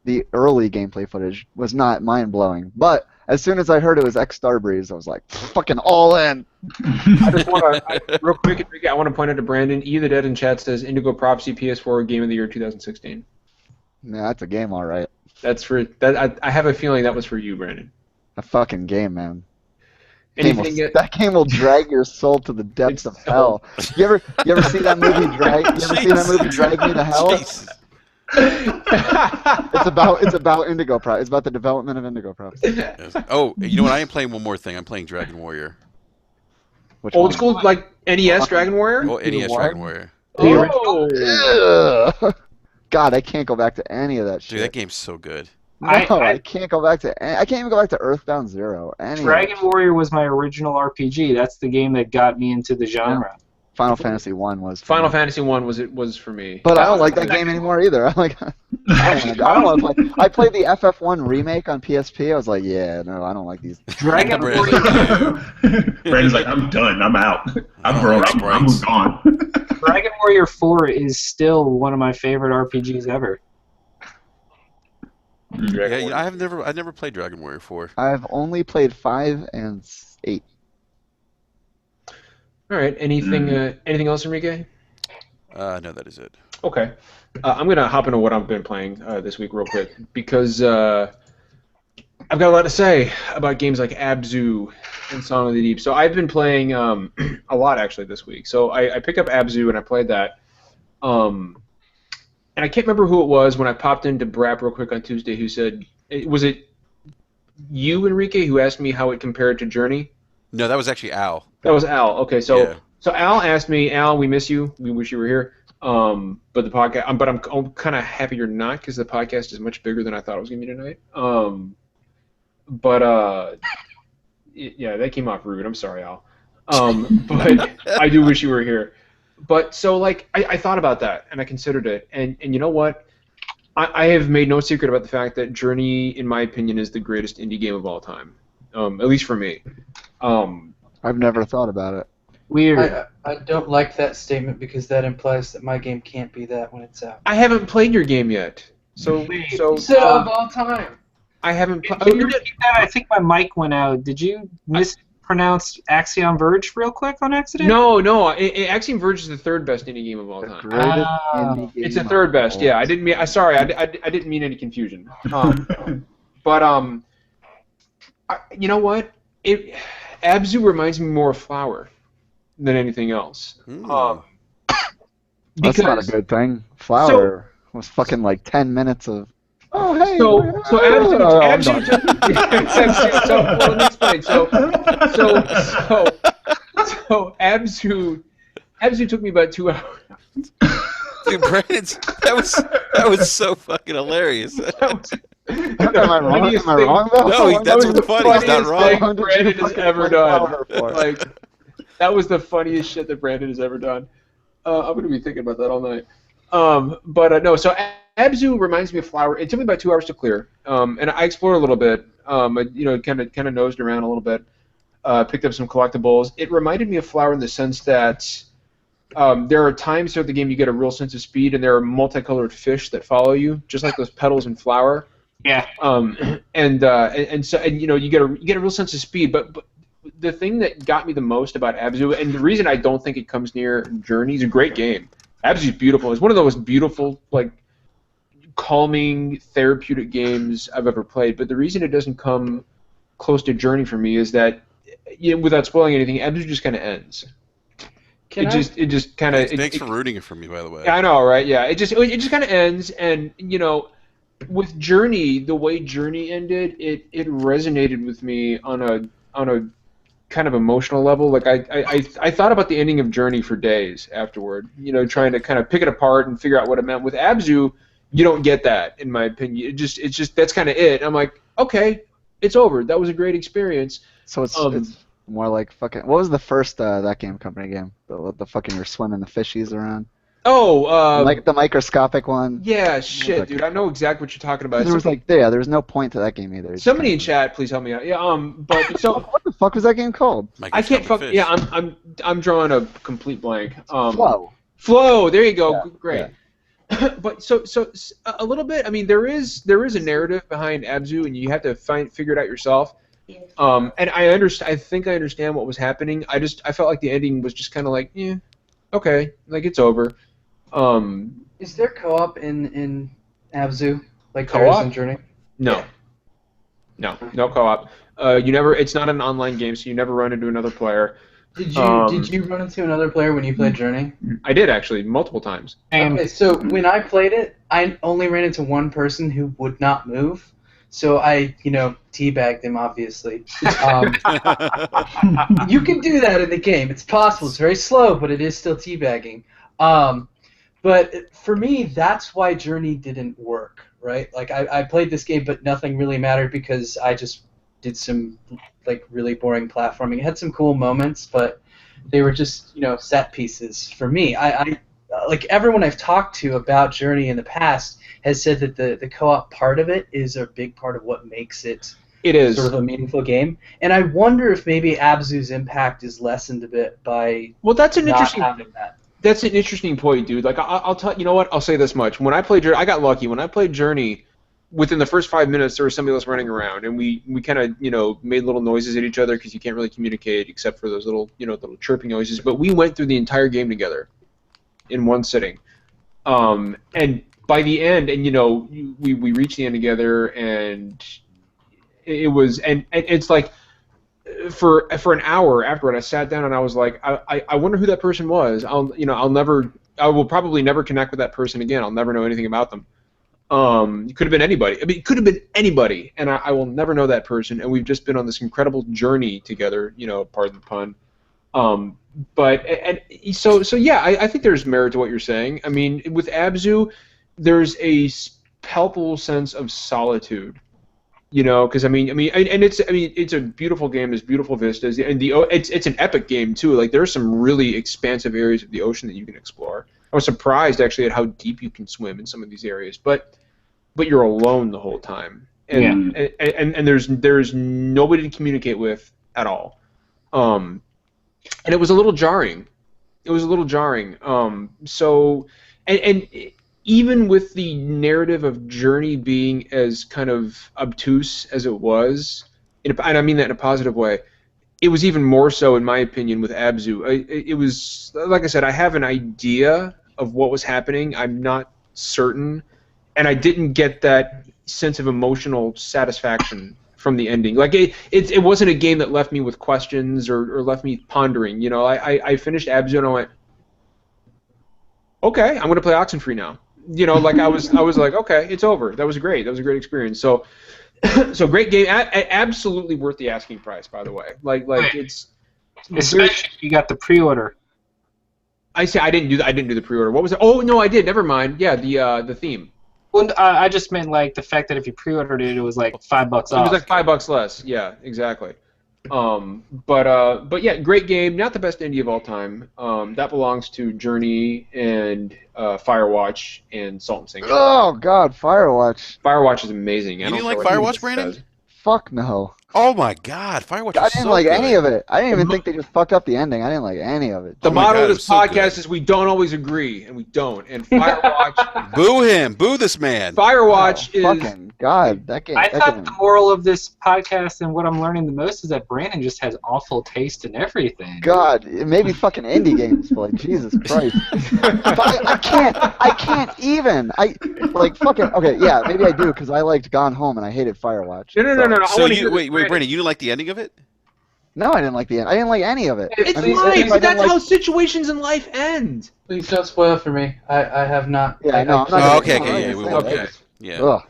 the early gameplay footage was not mind-blowing, but as soon as I heard it was X Starbreeze, I was like, fucking all in. I just want to, real quick, Enrique, I want to point out to Brandon, E the Dead in chat says Indigo Prophecy PS4 Game of the Year 2016. Yeah, that's a game, all right. That's for that. I have a feeling that was for you, Brandon. A fucking game, man. That game will drag your soul to the depths of hell. You ever see that movie Drag? You ever see that movie Drag Me to Hell? It's about Indigo Prophecy. It's about the development of Indigo Prophecy. Yes. Oh, you know what? I am playing one more thing. I'm playing Dragon Warrior. Old school, like NES Dragon Warrior? Oh, NES Dragon Warrior. Oh. God, I can't go back to any of that shit. Dude, that game's so good. No, I can't go back to. I can't even go back to Earthbound Zero. Dragon Warrior was my original RPG. That's the game that got me into the genre. Yeah. Final Fantasy 1 was. Final Fantasy 1 was for me. But I don't like that game anymore either. I'm like, I don't want to play. I played the FF1 remake on PSP. I was like, yeah, no, I don't like these. Dragon Warrior. Brandon's like, I'm done. I'm out. I'm moved on. Dragon Warrior 4 is still one of my favorite RPGs ever. Yeah, I've never played Dragon Warrior 4. I've only played 5 and 8. All right. Anything else, Enrique? No, that is it. Okay. I'm gonna hop into what I've been playing this week real quick because I've got a lot to say about games like Abzu and Song of the Deep. So I've been playing a lot actually this week. So I picked up Abzu and I played that. and I can't remember who it was when I popped into Brap real quick on Tuesday. Who said, was it you, Enrique, who asked me how it compared to Journey? No, that was actually Al. That was Al. Okay, so Yeah. so Al asked me, Al, we miss you. We wish you were here. But the podcast, but I'm kind of happy you're not because the podcast is much bigger than I thought it was gonna be tonight. Yeah, that came off rude. I'm sorry, Al. But I do wish you were here. But so like I thought about that and I considered it, and you know what? I have made no secret about the fact that Journey, in my opinion, is the greatest indie game of all time. At least for me. I've never thought about it. Weird. I don't like that statement because that implies that my game can't be that when it's out. I haven't played your game yet. So You said of all time. I haven't Can played. you repeat that? I think my mic went out. Did you mispronounce Axiom Verge real quick on accident? No. Axiom Verge is the third best indie game of all The time. greatest indie game It's the of third best. all Yeah, I didn't mean. Sorry, I didn't mean any confusion. But you know what? Abzu reminds me more of Flower than anything else. That's not a good thing. Flower was fucking like 10 minutes of. Oh hey. So Abzu I'm took well, let me explain. So Abzu took me about 2 hours. Dude, Brandon's that was so fucking hilarious. Am I wrong though? No, that's what's funny. He's not wrong. Brandon has ever done. Like, that was the funniest shit that Brandon has ever done. I'm gonna be thinking about that all night. No. So Abzu reminds me of Flower. It took me about 2 hours to clear, and I explored a little bit. Kind of nosed around a little bit. Picked up some collectibles. It reminded me of Flower in the sense that there are times throughout the game you get a real sense of speed, and there are multicolored fish that follow you, just like those petals in Flower. Yeah. And you get a real sense of speed, but the thing that got me the most about Abzu, and the reason I don't think it comes near Journey, is a great game. Abzu's beautiful. It's one of the most beautiful, like, calming, therapeutic games I've ever played. But the reason it doesn't come close to Journey for me is that, without spoiling anything, Abzu just kind of ends. Thanks for rooting it for me, by the way. Yeah, I know, right? Yeah, it just kind of ends, and with Journey, the way Journey ended, it resonated with me on a kind of emotional level. Like I thought about the ending of Journey for days afterward. Trying to kind of pick it apart and figure out what it meant. With Abzu, you don't get that, in my opinion. It's just that's kind of it. I'm like, okay, it's over. That was a great experience. So it's more like fucking. What was the first that game company game? The fucking you're swimming the fishies around. Oh, like the microscopic one. Yeah, shit, dude. I know exactly what you're talking about. There was no point to that game either. Somebody in chat, please help me out. Yeah, but so what the fuck was that game called? I can't fuck. Fish. Yeah, I'm drawing a complete blank. Flow. There you go. Yeah, great. Yeah. But so a little bit. I mean, there is a narrative behind Abzu, and you have to figure it out yourself. And I think I understand what was happening. I felt like the ending was just kind of like, yeah, okay, like it's over. Is there co-op in Abzu like co-op? there is in Journey? No co-op. It's not an online game, so you never run into another player. Did you run into another player when you played Journey? I did, actually, multiple times. Okay, so when I played it, I only ran into one person who would not move. So I, teabagged him, obviously. You can do that in the game. It's possible. It's very slow, but it is still teabagging. But for me, that's why Journey didn't work, right? Like, I played this game, but nothing really mattered because I just did some, like, really boring platforming. It had some cool moments, but they were just, set pieces for me. I like, everyone I've talked to about Journey in the past has said that the co-op part of it is a big part of what makes it sort of a meaningful game. And I wonder if maybe Abzu's impact is lessened a bit by that's an interesting having that. That's an interesting point, dude. Like, I'll tell you know what? I'll say this much: when I played Journey, I got lucky. When I played Journey, within the first 5 minutes, there was somebody else running around, and we kind of made little noises at each other because you can't really communicate except for those little little chirping noises. But we went through the entire game together in one sitting, and by the end, and we reached the end together, and it was and it's like. For an hour afterward, I sat down and I was like, I wonder who that person was. I'll never I will probably never connect with that person again. I'll never know anything about them. It could have been anybody. I mean, it could have been anybody, and I will never know that person. And we've just been on this incredible journey together. Pardon the pun. So yeah, I think there's merit to what you're saying. I mean, with Abzu, there's a palpable sense of solitude. Because it's a beautiful game. There's beautiful vistas, and it's an epic game too. Like there's some really expansive areas of the ocean that you can explore. I was surprised actually at how deep you can swim in some of these areas, but you're alone the whole time, and there's nobody to communicate with at all. And it was a little jarring. Even with the narrative of Journey being as kind of obtuse as it was, and I mean that in a positive way, it was even more so, in my opinion, with Abzu. It was, like I said, I have an idea of what was happening. I'm not certain, and I didn't get that sense of emotional satisfaction from the ending. Like it wasn't a game that left me with questions or left me pondering. I finished Abzu and I went, okay, I'm going to play Oxenfree now. Like I was like, okay, it's over. That was great. That was a great experience. So great game. Absolutely worth the asking price, by the way. Like it's especially if you got the pre-order. I didn't do the pre-order. What was it? Oh no, I did. Never mind. Yeah, the theme. Well, I just meant like the fact that if you pre-ordered it, it was like $5 off. It was like $5 less. Yeah, exactly. But yeah, great game. Not the best indie of all time. That belongs to Journey and Firewatch and Salt and Singer. Oh God, Firewatch. Firewatch is amazing. You didn't like Firewatch, Brandon? Fuck no. Oh my God, Firewatch. I didn't like any of it. I didn't even think they just fucked up the ending. I didn't like any of it. The motto of this podcast is we don't always agree, and we don't. And Firewatch. Boo him! Boo this man! Firewatch is. Fucking God, that game. I thought the moral of this podcast and what I'm learning the most is that Brandon just has awful taste in everything. God, maybe fucking indie games, but like Jesus Christ. But I can't even. Okay, yeah, maybe I do because I liked Gone Home and I hated Firewatch. No. So wait, Brandon, you didn't like the ending of it? No, I didn't like the end. I didn't like any of it. It's life. That's how situations in life end. Please don't spoil it for me. I have not. Yeah, no. Okay. Yeah. Ugh.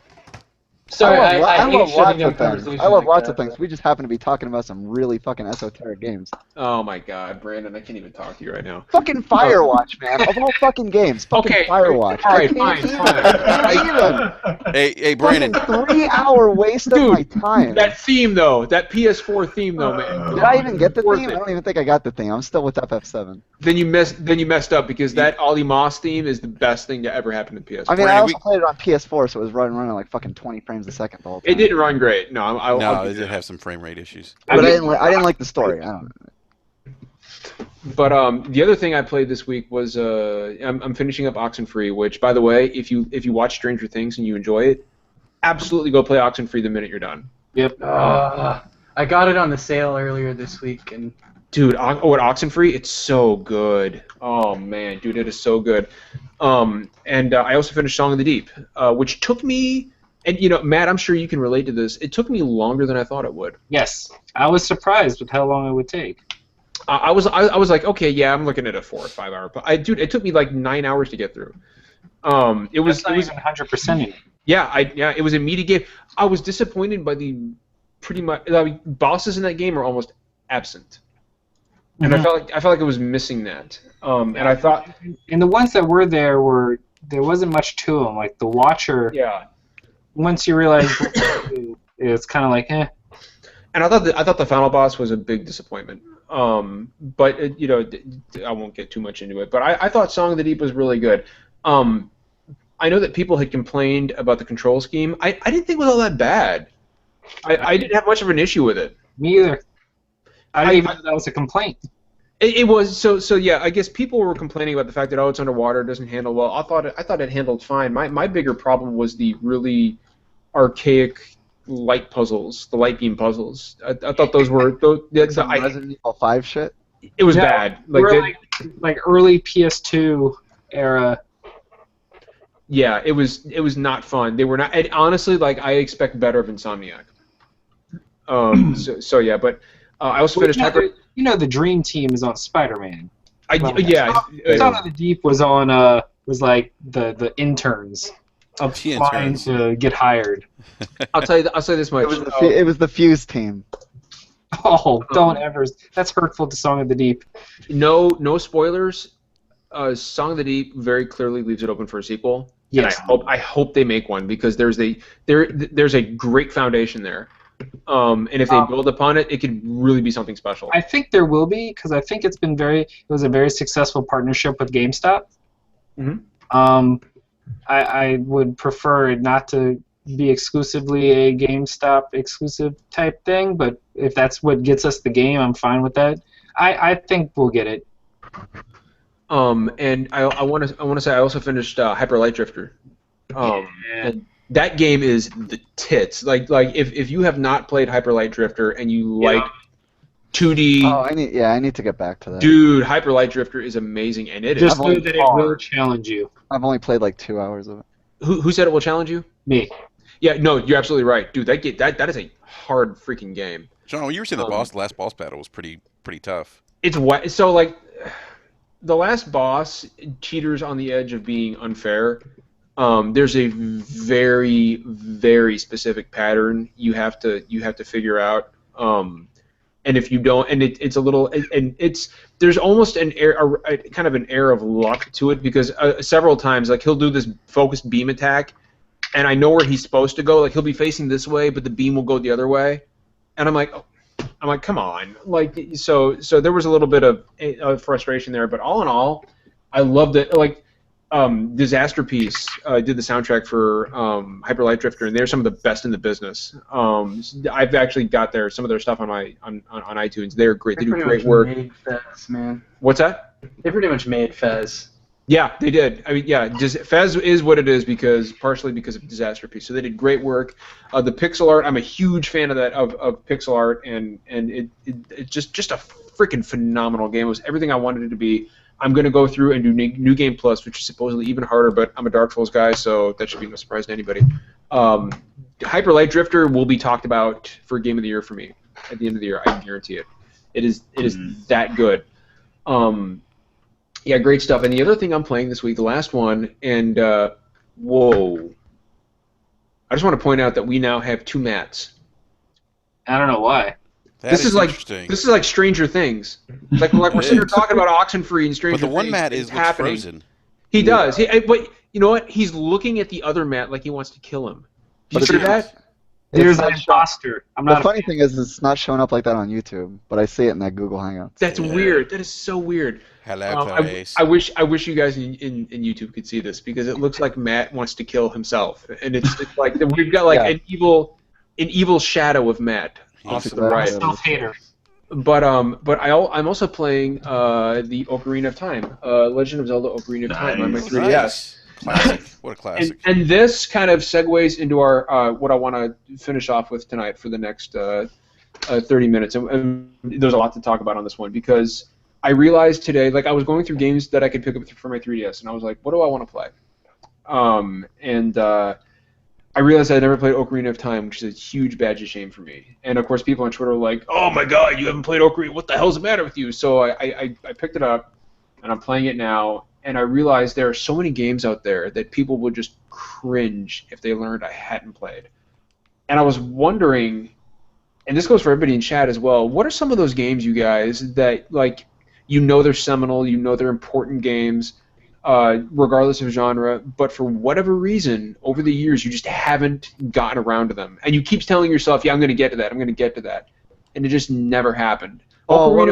Sorry, I hate love shutting lots down of things. conversations I love like lots that, of things. but- We just happen to be talking about some really fucking esoteric games. Oh my God, Brandon, I can't even talk to you right now. Fucking Firewatch, man. Of all fucking games, fucking Okay, Firewatch. all right, I can't even. Hey, Brandon. Fucking 3-hour waste of my time. That theme though, that PS4 theme though, man. Did I even get the Worth theme? it. I don't even think I got the theme. I'm still with FF7. Then you messed up because that Ollie Moss theme is the best thing to ever happen to PS4. I mean, I Brandon, also played it on PS4, so it was running like fucking 20 frames a second the whole time. It didn't run great. No, I'll No, give it you did that. have some frame rate issues. But I didn't like the story. I don't know. But the other thing I played this week was I'm finishing up Oxenfree, which, by the way, if you watch Stranger Things and you enjoy it, absolutely go play Oxenfree the minute you're done. Yep. I got it on the sale earlier this week, and Dude, at Oxenfree, it's so good. Oh man, dude, it is so good. And I also finished Song of the Deep, which took me, and Matt, I'm sure you can relate to this. It took me longer than I thought it would. Yes, I was surprised with how long it would take. I was like, okay, yeah, I'm looking at a 4 or 5 hour. But dude, it took me like 9 hours to get through. It was That's not even 100%. Yeah, it was a meaty game. I was disappointed by the bosses in that game are almost absent, and I felt like it was missing that. And I thought, and the ones that were there wasn't much to them. Like the Watcher. yeah. Once you realize it's kind of like eh. And I thought the final boss was a big disappointment. But I won't get too much into it. But I thought Song of the Deep was really good. I know that people had complained about the control scheme. I didn't think it was all that bad. I didn't have much of an issue with it. Me either. I didn't even know that was a complaint. It was so yeah. I guess people were complaining about the fact that it's underwater, it doesn't handle well. I thought it handled fine. My bigger problem was the really archaic light puzzles, the light beam puzzles. I thought those were Resident Evil 5 shit. It was bad. Like early PS2 era. Yeah, it was not fun. They were not. And honestly, I expect better of Insomniac. So yeah, but I also finished. The Dream Team is on Spider-Man. Song of the Deep was on was like the interns applying to get hired. I'll say this much. It was the Fuse team. Oh, don't ever. That's hurtful to Song of the Deep. No spoilers. Song of the Deep very clearly leaves it open for a sequel. Yes. And I hope they make one because there's a great foundation there. And if they build upon it, it could really be something special. I think there will be because I think it was a very successful partnership with GameStop. Mm-hmm. I would prefer it not to be exclusively a GameStop exclusive type thing, but if that's what gets us the game, I'm fine with that. I think we'll get it. And I want to say I also finished Hyper Light Drifter. And that game is the tits. Like if you have not played Hyper Light Drifter and you like 2D. Oh, I need to get back to that. Dude, Hyper Light Drifter is amazing, and it just is know that it will challenge you. I've only played like 2 hours of it. Who said it will challenge you? Me. Yeah, no, you're absolutely right, dude. That is a hard freaking game. John, when you were saying the last boss battle was pretty tough. It's what so like the last boss teeters on the edge of being unfair. There's a very, very specific pattern you have to figure out. And if you don't, and it's a little, and there's almost a kind of an air of luck to it because several times, like he'll do this focused beam attack, and I know where he's supposed to go. Like he'll be facing this way, but the beam will go the other way, and I'm like, come on, like so there was a little bit of frustration there, but all in all, I loved it. Like. Disaster Piece did the soundtrack for Hyper Light Drifter, and they're some of the best in the business. I've actually got some of their stuff on iTunes. They're great. They do great work. Made Fez, man. What's that? They pretty much made Fez. Yeah, they did. I mean, yeah, Fez is what it is partially because of Disaster Piece. So they did great work. The pixel art, I'm a huge fan of that of pixel art, and it's just a freaking phenomenal game. It was everything I wanted it to be. I'm going to go through and do New Game Plus, which is supposedly even harder, but I'm a Dark Souls guy, so that should be no surprise to anybody. Hyper Light Drifter will be talked about for Game of the Year for me at the end of the year. I guarantee it. It is that good. Yeah, great stuff. And the other thing I'm playing this week, the last one, and whoa. I just want to point out that we now have 2 mats. I don't know why. This is like Stranger Things. Like we're sitting here talking about Oxenfree and Stranger Things. But the one mat is happening. frozen. He does. But you know what? He's looking at the other mat like he wants to kill him. Did you see that? There's an imposter. The funny thing is, it's not showing up like that on YouTube, but I see it in that Google Hangout. That's weird. That is so weird. Hello, I wish you guys in YouTube could see this because it looks like Matt wants to kill himself, and it's like we've got like an evil shadow of Matt. Off to the right. Self-hater. But I'm also playing the Ocarina of Time, Legend of Zelda Ocarina of Time on my 3DS. Nice. Classic. What a classic. And this kind of segues into our what I want to finish off with tonight for the next 30 minutes. And there's a lot to talk about on this one because I realized today, like I was going through games that I could pick up for my 3DS, and I was like, what do I want to play? I realized I never played Ocarina of Time, which is a huge badge of shame for me. And of course, people on Twitter were like, "Oh my God, you haven't played Ocarina? What the hell's the matter with you?" So I picked it up, and I'm playing it now. And I realized there are so many games out there that people would just cringe if they learned I hadn't played. And I was wondering, and this goes for everybody in chat as well. What are some of those games, you guys, that like they're seminal, they're important games? Regardless of genre, but for whatever reason, over the years, you just haven't gotten around to them. And you keep telling yourself, yeah, I'm going to get to that. And it just never happened. Oh, what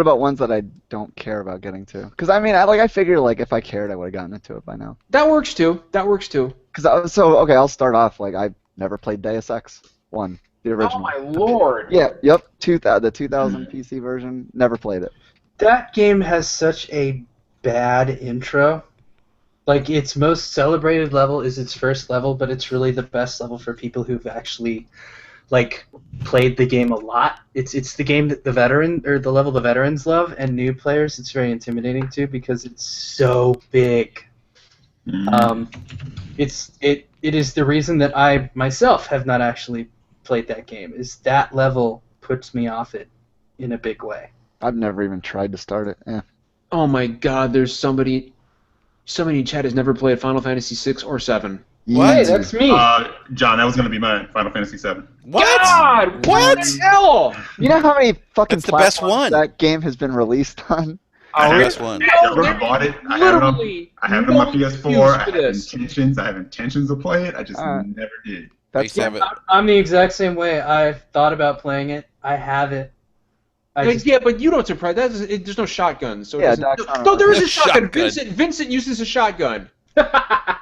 about ones that I don't care about getting to? Because, I mean, I figure, like, if I cared, I would have gotten into it by now. That works, too. Because, okay, I'll start off. Like, I never played Deus Ex 1, the original. Oh, my Lord. Yeah, yep, the 2000 PC version, never played it. That game has such a bad intro. Like, its most celebrated level is its first level, but it's really the best level for people who've actually like played the game a lot. It's the game that the level the veterans love, and new players it's very intimidating too because it's so big. It is the reason that I myself have not actually played that game. Is that level puts me off it in a big way. I've never even tried to start it. Yeah. Oh my God! There's somebody in chat has never played Final Fantasy 6 or 7. What? Hey, that's me. John, that was going to be mine. Final Fantasy 7. What? God, What? the hell? You know how many fucking That's the best platforms one. that game has been released on? Oh, the best one. I bought it. I have it on my PS4. I have this. intentions to play it. I just never did. That's Have it. I'm the exact same way. I've thought about playing it. I have it. Yeah, but you don't surprise. There's no shotguns. So Yeah, no, there is a shotgun. Shotgun. Vincent uses a shotgun.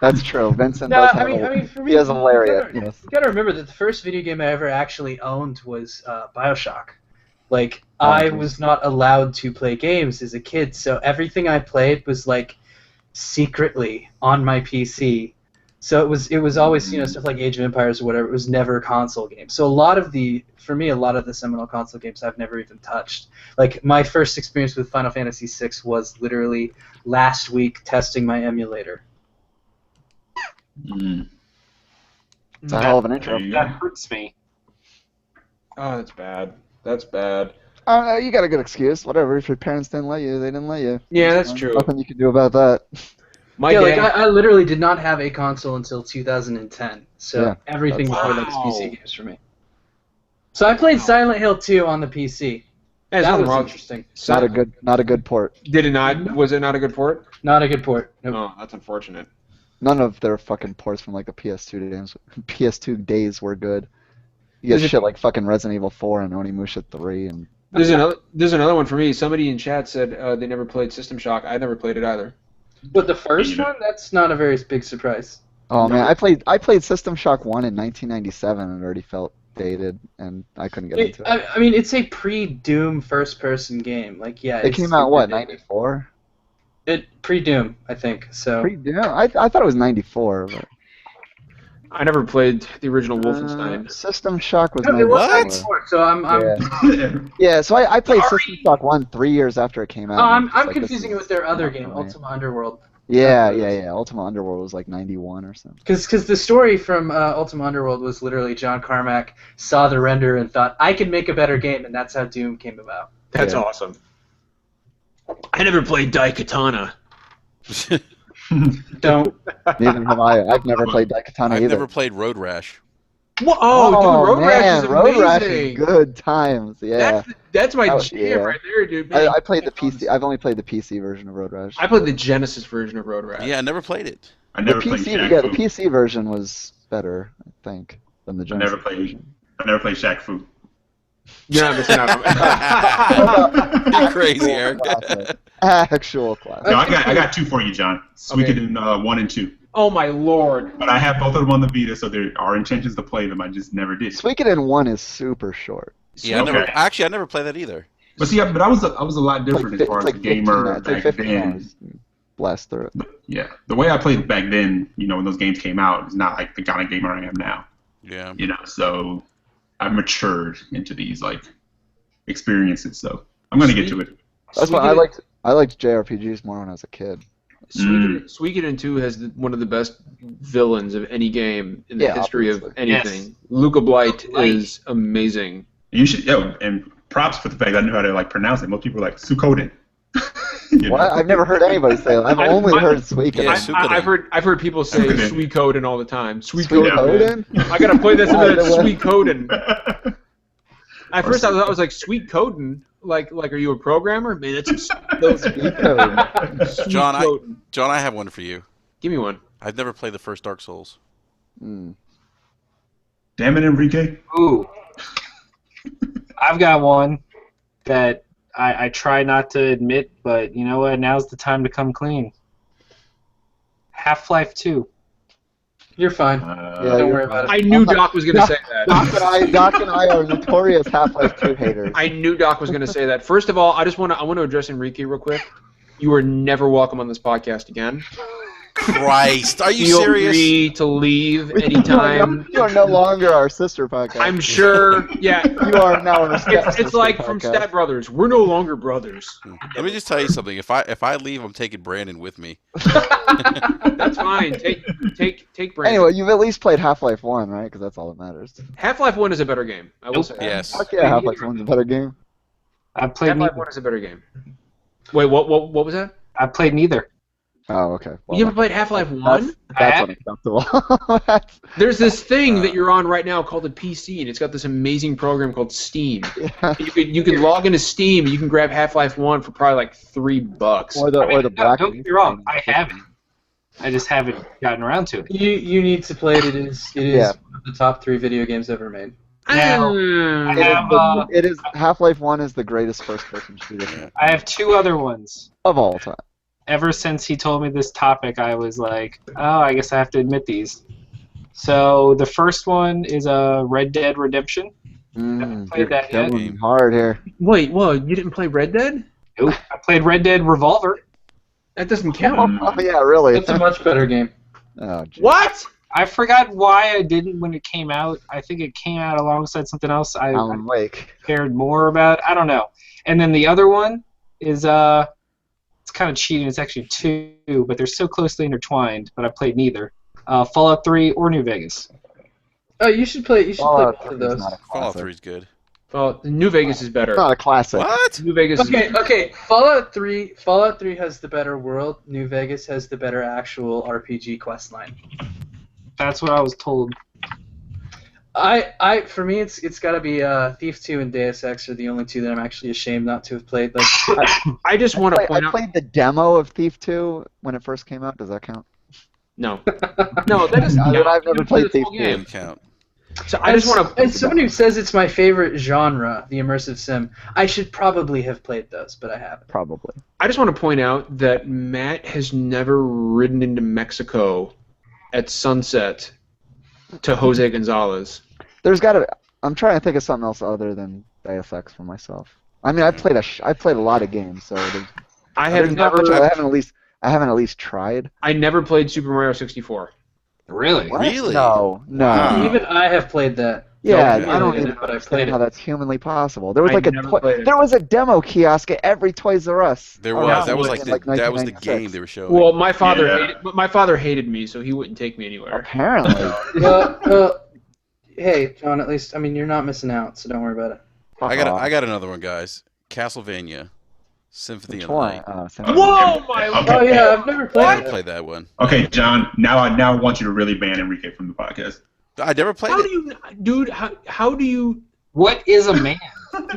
That's true. Vincent No, does I have mean, for me, he has a lariat. you Yes. gotta remember that the first video game I ever actually owned was Bioshock. Like, I was not allowed to play games as a kid, so everything I played was like secretly on my PC. So it was always stuff like Age of Empires or whatever. It was never a console game. So a lot of the seminal console games I've never even touched. Like my first experience with Final Fantasy VI was literally last week testing my emulator. It's a hell of an intro. That hurts me. Oh, that's bad. That's bad. You got a good excuse. Whatever. If your parents didn't let you, they didn't let you. Yeah, that's true. Nothing you can do about that. My Yeah, dad, like I literally did not have a console until 2010. So Yeah, everything before that Wow. was PC games for me. So I played Silent Hill 2 on the PC. There's That nothing was wrong. interesting. Not a good port. Did it not? Was it not a good port? Not a good port. Nope. Oh, that's unfortunate. None of their fucking ports from like the PS2 days were good. You Is get it- shit like fucking Resident Evil 4 and Onimusha 3 and There's another one for me. Somebody in chat said they never played System Shock. I never played it either. But the first one, that's not a very big surprise. oh man, I played System Shock 1 in 1997 and it already felt dated and I couldn't get into it. I mean, it's a pre-Doom first-person game. Like, yeah, It came out what, 94? Pre-Doom, I think. So. Yeah, I thought it was 94. But... I never played the original Wolfenstein. System Shock was No, it was 94. 94, so I'm Yeah, so I played Sorry. System Shock 1 3 years after it came out. Oh, and it's I'm like, confusing it this with their other not game, for me. Ultima Underworld. Yeah. Ultima Underworld was like 91 or something. Because the story from Ultima Underworld was literally John Carmack saw the render and thought, I can make a better game, and that's how Doom came about. That's Yeah. awesome. I never played Daikatana. Don't. Neither have I. I've never played Daikatana I've either. never played Road Rash. What? Oh, dude, Road Rash man, is Road amazing. Rash is good times. Yeah. That's my Oh, jam yeah. right there, dude. Man, I played the PC. I've only played the PC version of Road Rash. I played the Genesis version of Road Rash. Yeah, I never played it. I The never played PC, Shaq yeah, the Fu. PC version was better, I think, than the I Genesis never played. version. I never played Shaq Fu. You're not missing out on You're crazy, Eric. Actual class. No, I got two for you, John. Suikoden 1 and 2. Oh my lord. But I have both of them on the Vita, so there are intentions to play them. I just never did. Suikoden 1 is super short. Yeah, Okay. I never played that either. But see, but I was a lot different as far as a 15 gamer it's like back 15 then. hours. Blast through it. Yeah, the way I played back then, when those games came out, is not like the kind of gamer I am now. Yeah. So I've matured into these experiences. So I'm gonna get to it. That's why I liked JRPGs more when I was a kid. Suikoden 2 has one of the best villains of any game in the Yeah, history of obviously. anything. Yes. Luca Blight Blight. is amazing. You should, and props for the fact I knew how to pronounce it. Most people are like Suikoden. What? I've never heard anybody say that. I've only heard Suikoden. Yeah, Suikoden. I've heard people say Suikoden. Suikoden all the time. Suikoden. Suikoden? I gotta play this Why, minute. what? Suikoden. At first I was like, sweet coding. Like, are you a programmer? Man, that's Suikoden. John, I have one for you. Give me one. I've never played the first Dark Souls. Mm. Damn it, Enrique. Ooh. I've got one that I try not to admit, but you know what? Now's the time to come clean. Half-Life 2. You're fine. Yeah, Don't you're worry about it. I knew Doc was gonna say that. Doc and I are notorious Half-Life 2 haters. I knew Doc was going to say that. First of all, I want to address Enrique real quick. You are never welcome on this podcast again. Christ, are you Feel serious? free to leave anytime. You are no longer our sister podcast. I'm sure. Yeah, You are now our it's like from Stat Brothers. We're no longer brothers. Let me just tell you something. If I leave, I'm taking Brandon with me. That's fine. Take Brandon. Anyway, you've at least played Half-Life 1, right? Because that's all that matters. Half-Life 1 is a better game. I will say. Yes. Fuck yeah, Half-Life 1's a better game. I played Half-Life neither. 1 is a better game. Wait, what was that? I played neither. Oh, okay. Well, You ever played Half-Life 1? That's unacceptable. There's this thing that you're on right now called a PC, and it's got this amazing program called Steam. Yeah. You can log into Steam, and you can grab Half-Life 1 for probably like $3. Or the black. Don't get me wrong, I haven't. I just haven't gotten around to it. You need to play it. It is one of the top 3 video games ever made. Now, I have, It is Half-Life 1 is the greatest first-person shooter I have 2 other ones. of all time. Ever since he told me this topic, I was like, oh, I guess I have to admit these. So the first one is Red Dead Redemption. I haven't played that yet. Going hard here. Wait, whoa, you didn't play Red Dead? Nope. I played Red Dead Revolver. That doesn't count. Oh, yeah, really. It's a much better game. Oh, geez. What? I forgot why I didn't when it came out. I think it came out alongside something else I Alan Wake. cared more about. I don't know. And then the other one is it's kind of cheating. It's actually 2, but they're so closely intertwined. But I played neither. Fallout 3 or New Vegas. Oh, you should play. You should play both of those. Fallout 3 is good. Well, New Vegas is better. It's not a classic. What? New Vegas is Okay. Fallout 3 has the better world. New Vegas has the better actual RPG quest line. That's what I was told. For me, it's got to be Thief 2 and Deus Ex are the only 2 that I'm actually ashamed not to have played. Like, I just want to point I out. played the demo of Thief 2 when it first came out. Does that count? No, that doesn't count. I've never played Thief 2. Game count. So I just want to. As someone who says it's my favorite genre, the immersive sim, I should probably have played those, but I haven't. Probably. I just want to point out that Matt has never ridden into Mexico at sunset to Jose Gonzalez. There's got to. I'm trying to think of something else other than Deus Ex for myself. I mean, I played a lot of games, so I there's have not much never. I haven't at least tried. I never played Super Mario 64. Really? What? Really? No. Wow. Even I have played that. Yeah, No, I don't really even didn't, but I understand played how it. that's humanly possible. There was I like never played it. there was a demo kiosk at every Toys R Us. There around was. That was in, like the 1996. game they were showing. Well, my father Yeah. my father hated me, so he wouldn't take me anywhere. Apparently. Hey, John. At least you're not missing out, so don't worry about it. I got another one, guys. Castlevania, Symphony of the Night. Whoa, my Okay. Oh yeah, I've never I played never it. played that one. Okay, John. Now I want you to really ban Enrique from the podcast. I never played How it. do you, dude? How do you? What is a man?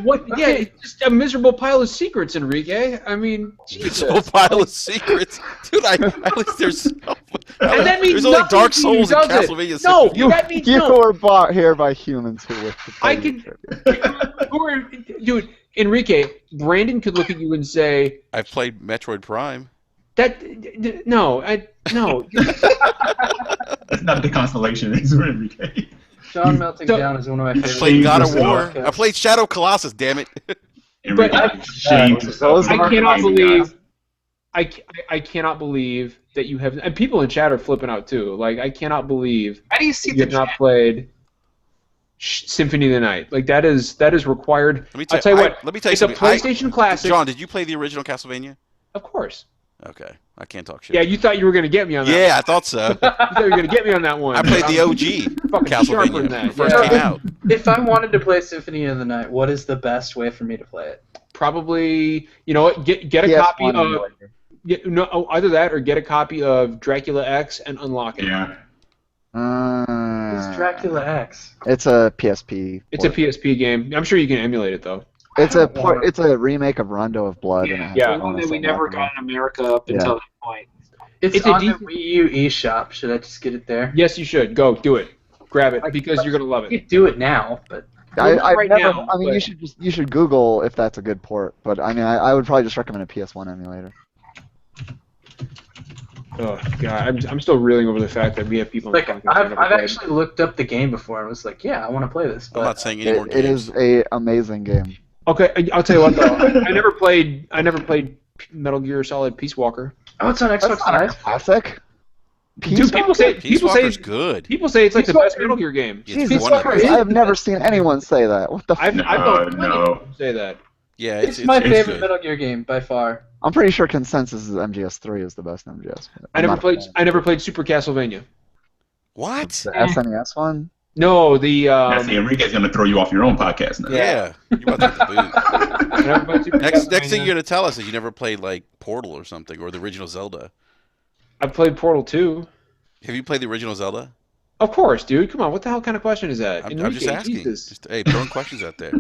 What? Yeah, it's just a miserable pile of secrets, Enrique. I mean, It's Jesus. a pile of secrets, dude. At least there's. And that means there's only nothing Dark to you, Souls and does it? Castlevania. No, Symphony. that means You no. were bought here by humans who wish to play I can. Dude, Enrique, Brandon could look at you and say I've played Metroid Prime. that. No. That's not the constellation. It's Enrique. John Melting So- Down is one of my I favorite. played God of yourself. War. I played Shadow Colossus. Damn it. Enrique, But shame yourself. I cannot Amazing believe. guys. I cannot believe that you have. And people in chat are flipping out too. Like, I cannot believe How do you see you the have not played Symphony of the Night. Like, that is required. Let me I'll tell you what. Let me tell you It's a something. PlayStation classic. John, did you play the original Castlevania? Of course. Okay, I can't talk shit. Yeah, you thought you were going to get me on that. Yeah, I thought so. You thought you were going to get me on that one. I played the I'm OG fucking sharper than Castlevania when that. it first Yeah. came out. If I wanted to play Symphony of the Night, what is the best way for me to play it? Probably, you know what? Get a copy of either that or get a copy of Dracula X and unlock it. Yeah. It's Dracula X. It's a PSP. It's a port. PSP game. I'm sure you can emulate it though. It's a remake of Rondo of Blood. And it has Yeah. a one that bonus we never unlockable. got in America up until that point? It's It's a on the decent- Wii U eShop. Should I just get it there? Yes, you should. Go do it. Grab it because you're gonna love I it. could do it now, but I've right never. now, I mean, but- you should Google if that's a good port. But I mean, I would probably just recommend a PS1 emulator. Oh god, I'm still reeling over the fact that we have people. like on the podcast that I've never played. actually looked up the game before and was like, yeah, I want to play this. I'm But not saying any more It games. is a amazing game. Okay, I'll tell you what though. I never played Metal Gear Solid Peace Walker. oh, it's on Xbox That's not a Live. classic. Dude, people say Peace Walker's good. people say it's like the Peace best Walker- Metal Gear game. It's Jesus one of Christ! the- I have never seen anyone say that. What the? I've No, known plenty of no. people say that. Yeah, It's my it's favorite good. Metal Gear game by far. I'm pretty sure consensus is MGS3 is the best MGS. I never played Super Castlevania. What? The SNES one. No, the Now, see, Enrique's going to throw you off your own podcast now. Yeah, you're about to take the boot. Next thing I you're gonna tell us is you never played like Portal or something or the original Zelda. played Portal 2. Have you played the original Zelda? Of course, dude. Come on, what the hell kind of question is that? I'm just asking. Jesus. Just, hey, throwing questions out there.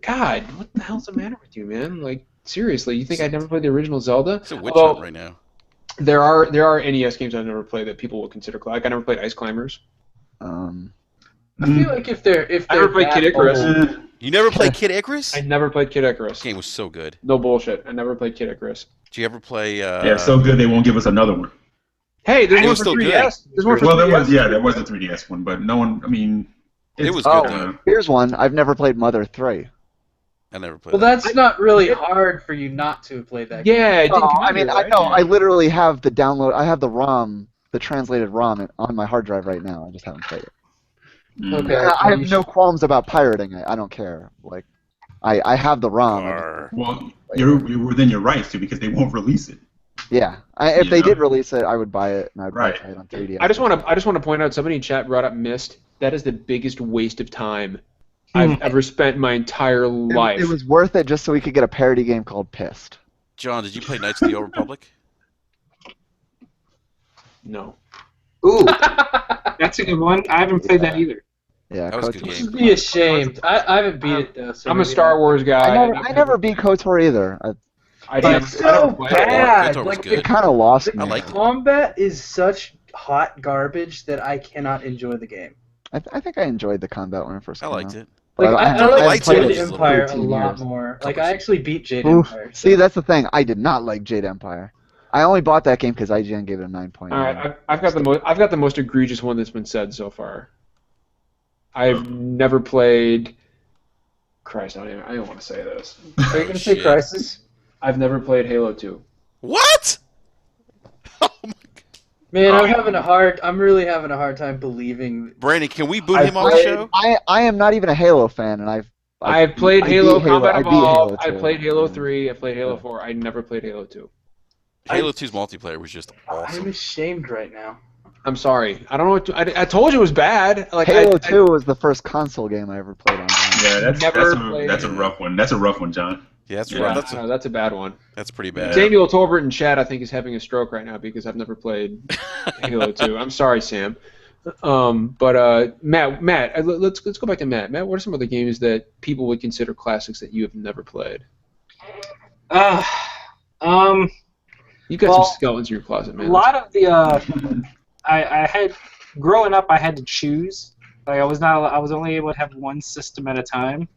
God, what the hell's the matter with you, man? Like, seriously, you think I never played the original Zelda? It's a witch hunt right now. There are NES games I've never played that people will consider like I never played Ice Climbers. I feel like if they're I never played Kid Icarus. You never played Kid Icarus? I never played Kid Icarus. The game was so good. No bullshit. I never played Kid Icarus. Did you ever play? Yeah, so good they won't give us another one. Hey, there's It one was for still 3DS. There's one for Well, 3DS. there was a 3DS one, but no one. I mean, It was good, Oh, though. here's one. I've never played Mother 3. I never played. Well, that. that's not really hard for you not to have played that game. Yeah, it didn't come I out mean, yet, I right? know. I literally have the download. I have the ROM, the translated ROM, on my hard drive right now. I just haven't played it. Okay. I have no qualms about pirating it. I don't care. Like, I have the ROM. Arr. Well, you're within your rights to because they won't release it. Yeah. If they Yeah. did release it, I would buy it and I'd Right. play it on 3DS. I just want to point out somebody in chat brought up Myst. That is the biggest waste of time I've ever spent in my entire life. It was worth it just so we could get a parody game called Pissed. John, did you play Knights of the Old Republic? No. Ooh, that's a good one. I haven't played that either. Yeah, That was a good KOTOR. game. Just be ashamed. I haven't beat it though. So I'm a maybe Star not. Wars guy. I never beat KOTOR either. It's so bad. KOTOR was Like good. It kind of lost me. I liked the it. combat is such hot garbage that I cannot enjoy the game. I think I enjoyed the combat when it first I came liked out. it. Like Well, I I like played Jade it for Empire a 13 lot years. more. Like I actually beat Jade Oof. Empire. so- See, that's the thing. I did not like Jade Empire. I only bought that game because IGN gave it a 9.9. All right, I've got the most egregious one that's been said so far. I've never played. Christ, I don't want to say this. Are you gonna say Shit. Crisis? I've never played Halo 2. What? Oh my God. Man, I'm really having a hard time believing. Brandon, can we boot him on the show? I am not even a Halo fan, and I've played I Halo beat Combat I beat Evolved. I Halo 2. played Halo 3. I played Halo 4. I never played Halo 2. Halo 2's multiplayer was just I'm awesome. ashamed right now. I'm sorry. I don't know what to, I told you it was bad. Like Halo 2 was the first console game I ever played on. Yeah, Never played that's a rough one. That's a rough one, John. Yeah, that's Yeah. right. That's a bad one. That's pretty bad. Daniel Tolbert in chat, I think, is having a stroke right now because I've never played Halo 2. I'm sorry, Sam. But Matt, let's go back to Matt. Matt, what are some other games that people would consider classics that you have never played? You got some skeletons in your closet, man. A lot of the I had growing up, I had to choose. Like I was only able to have one system at a time.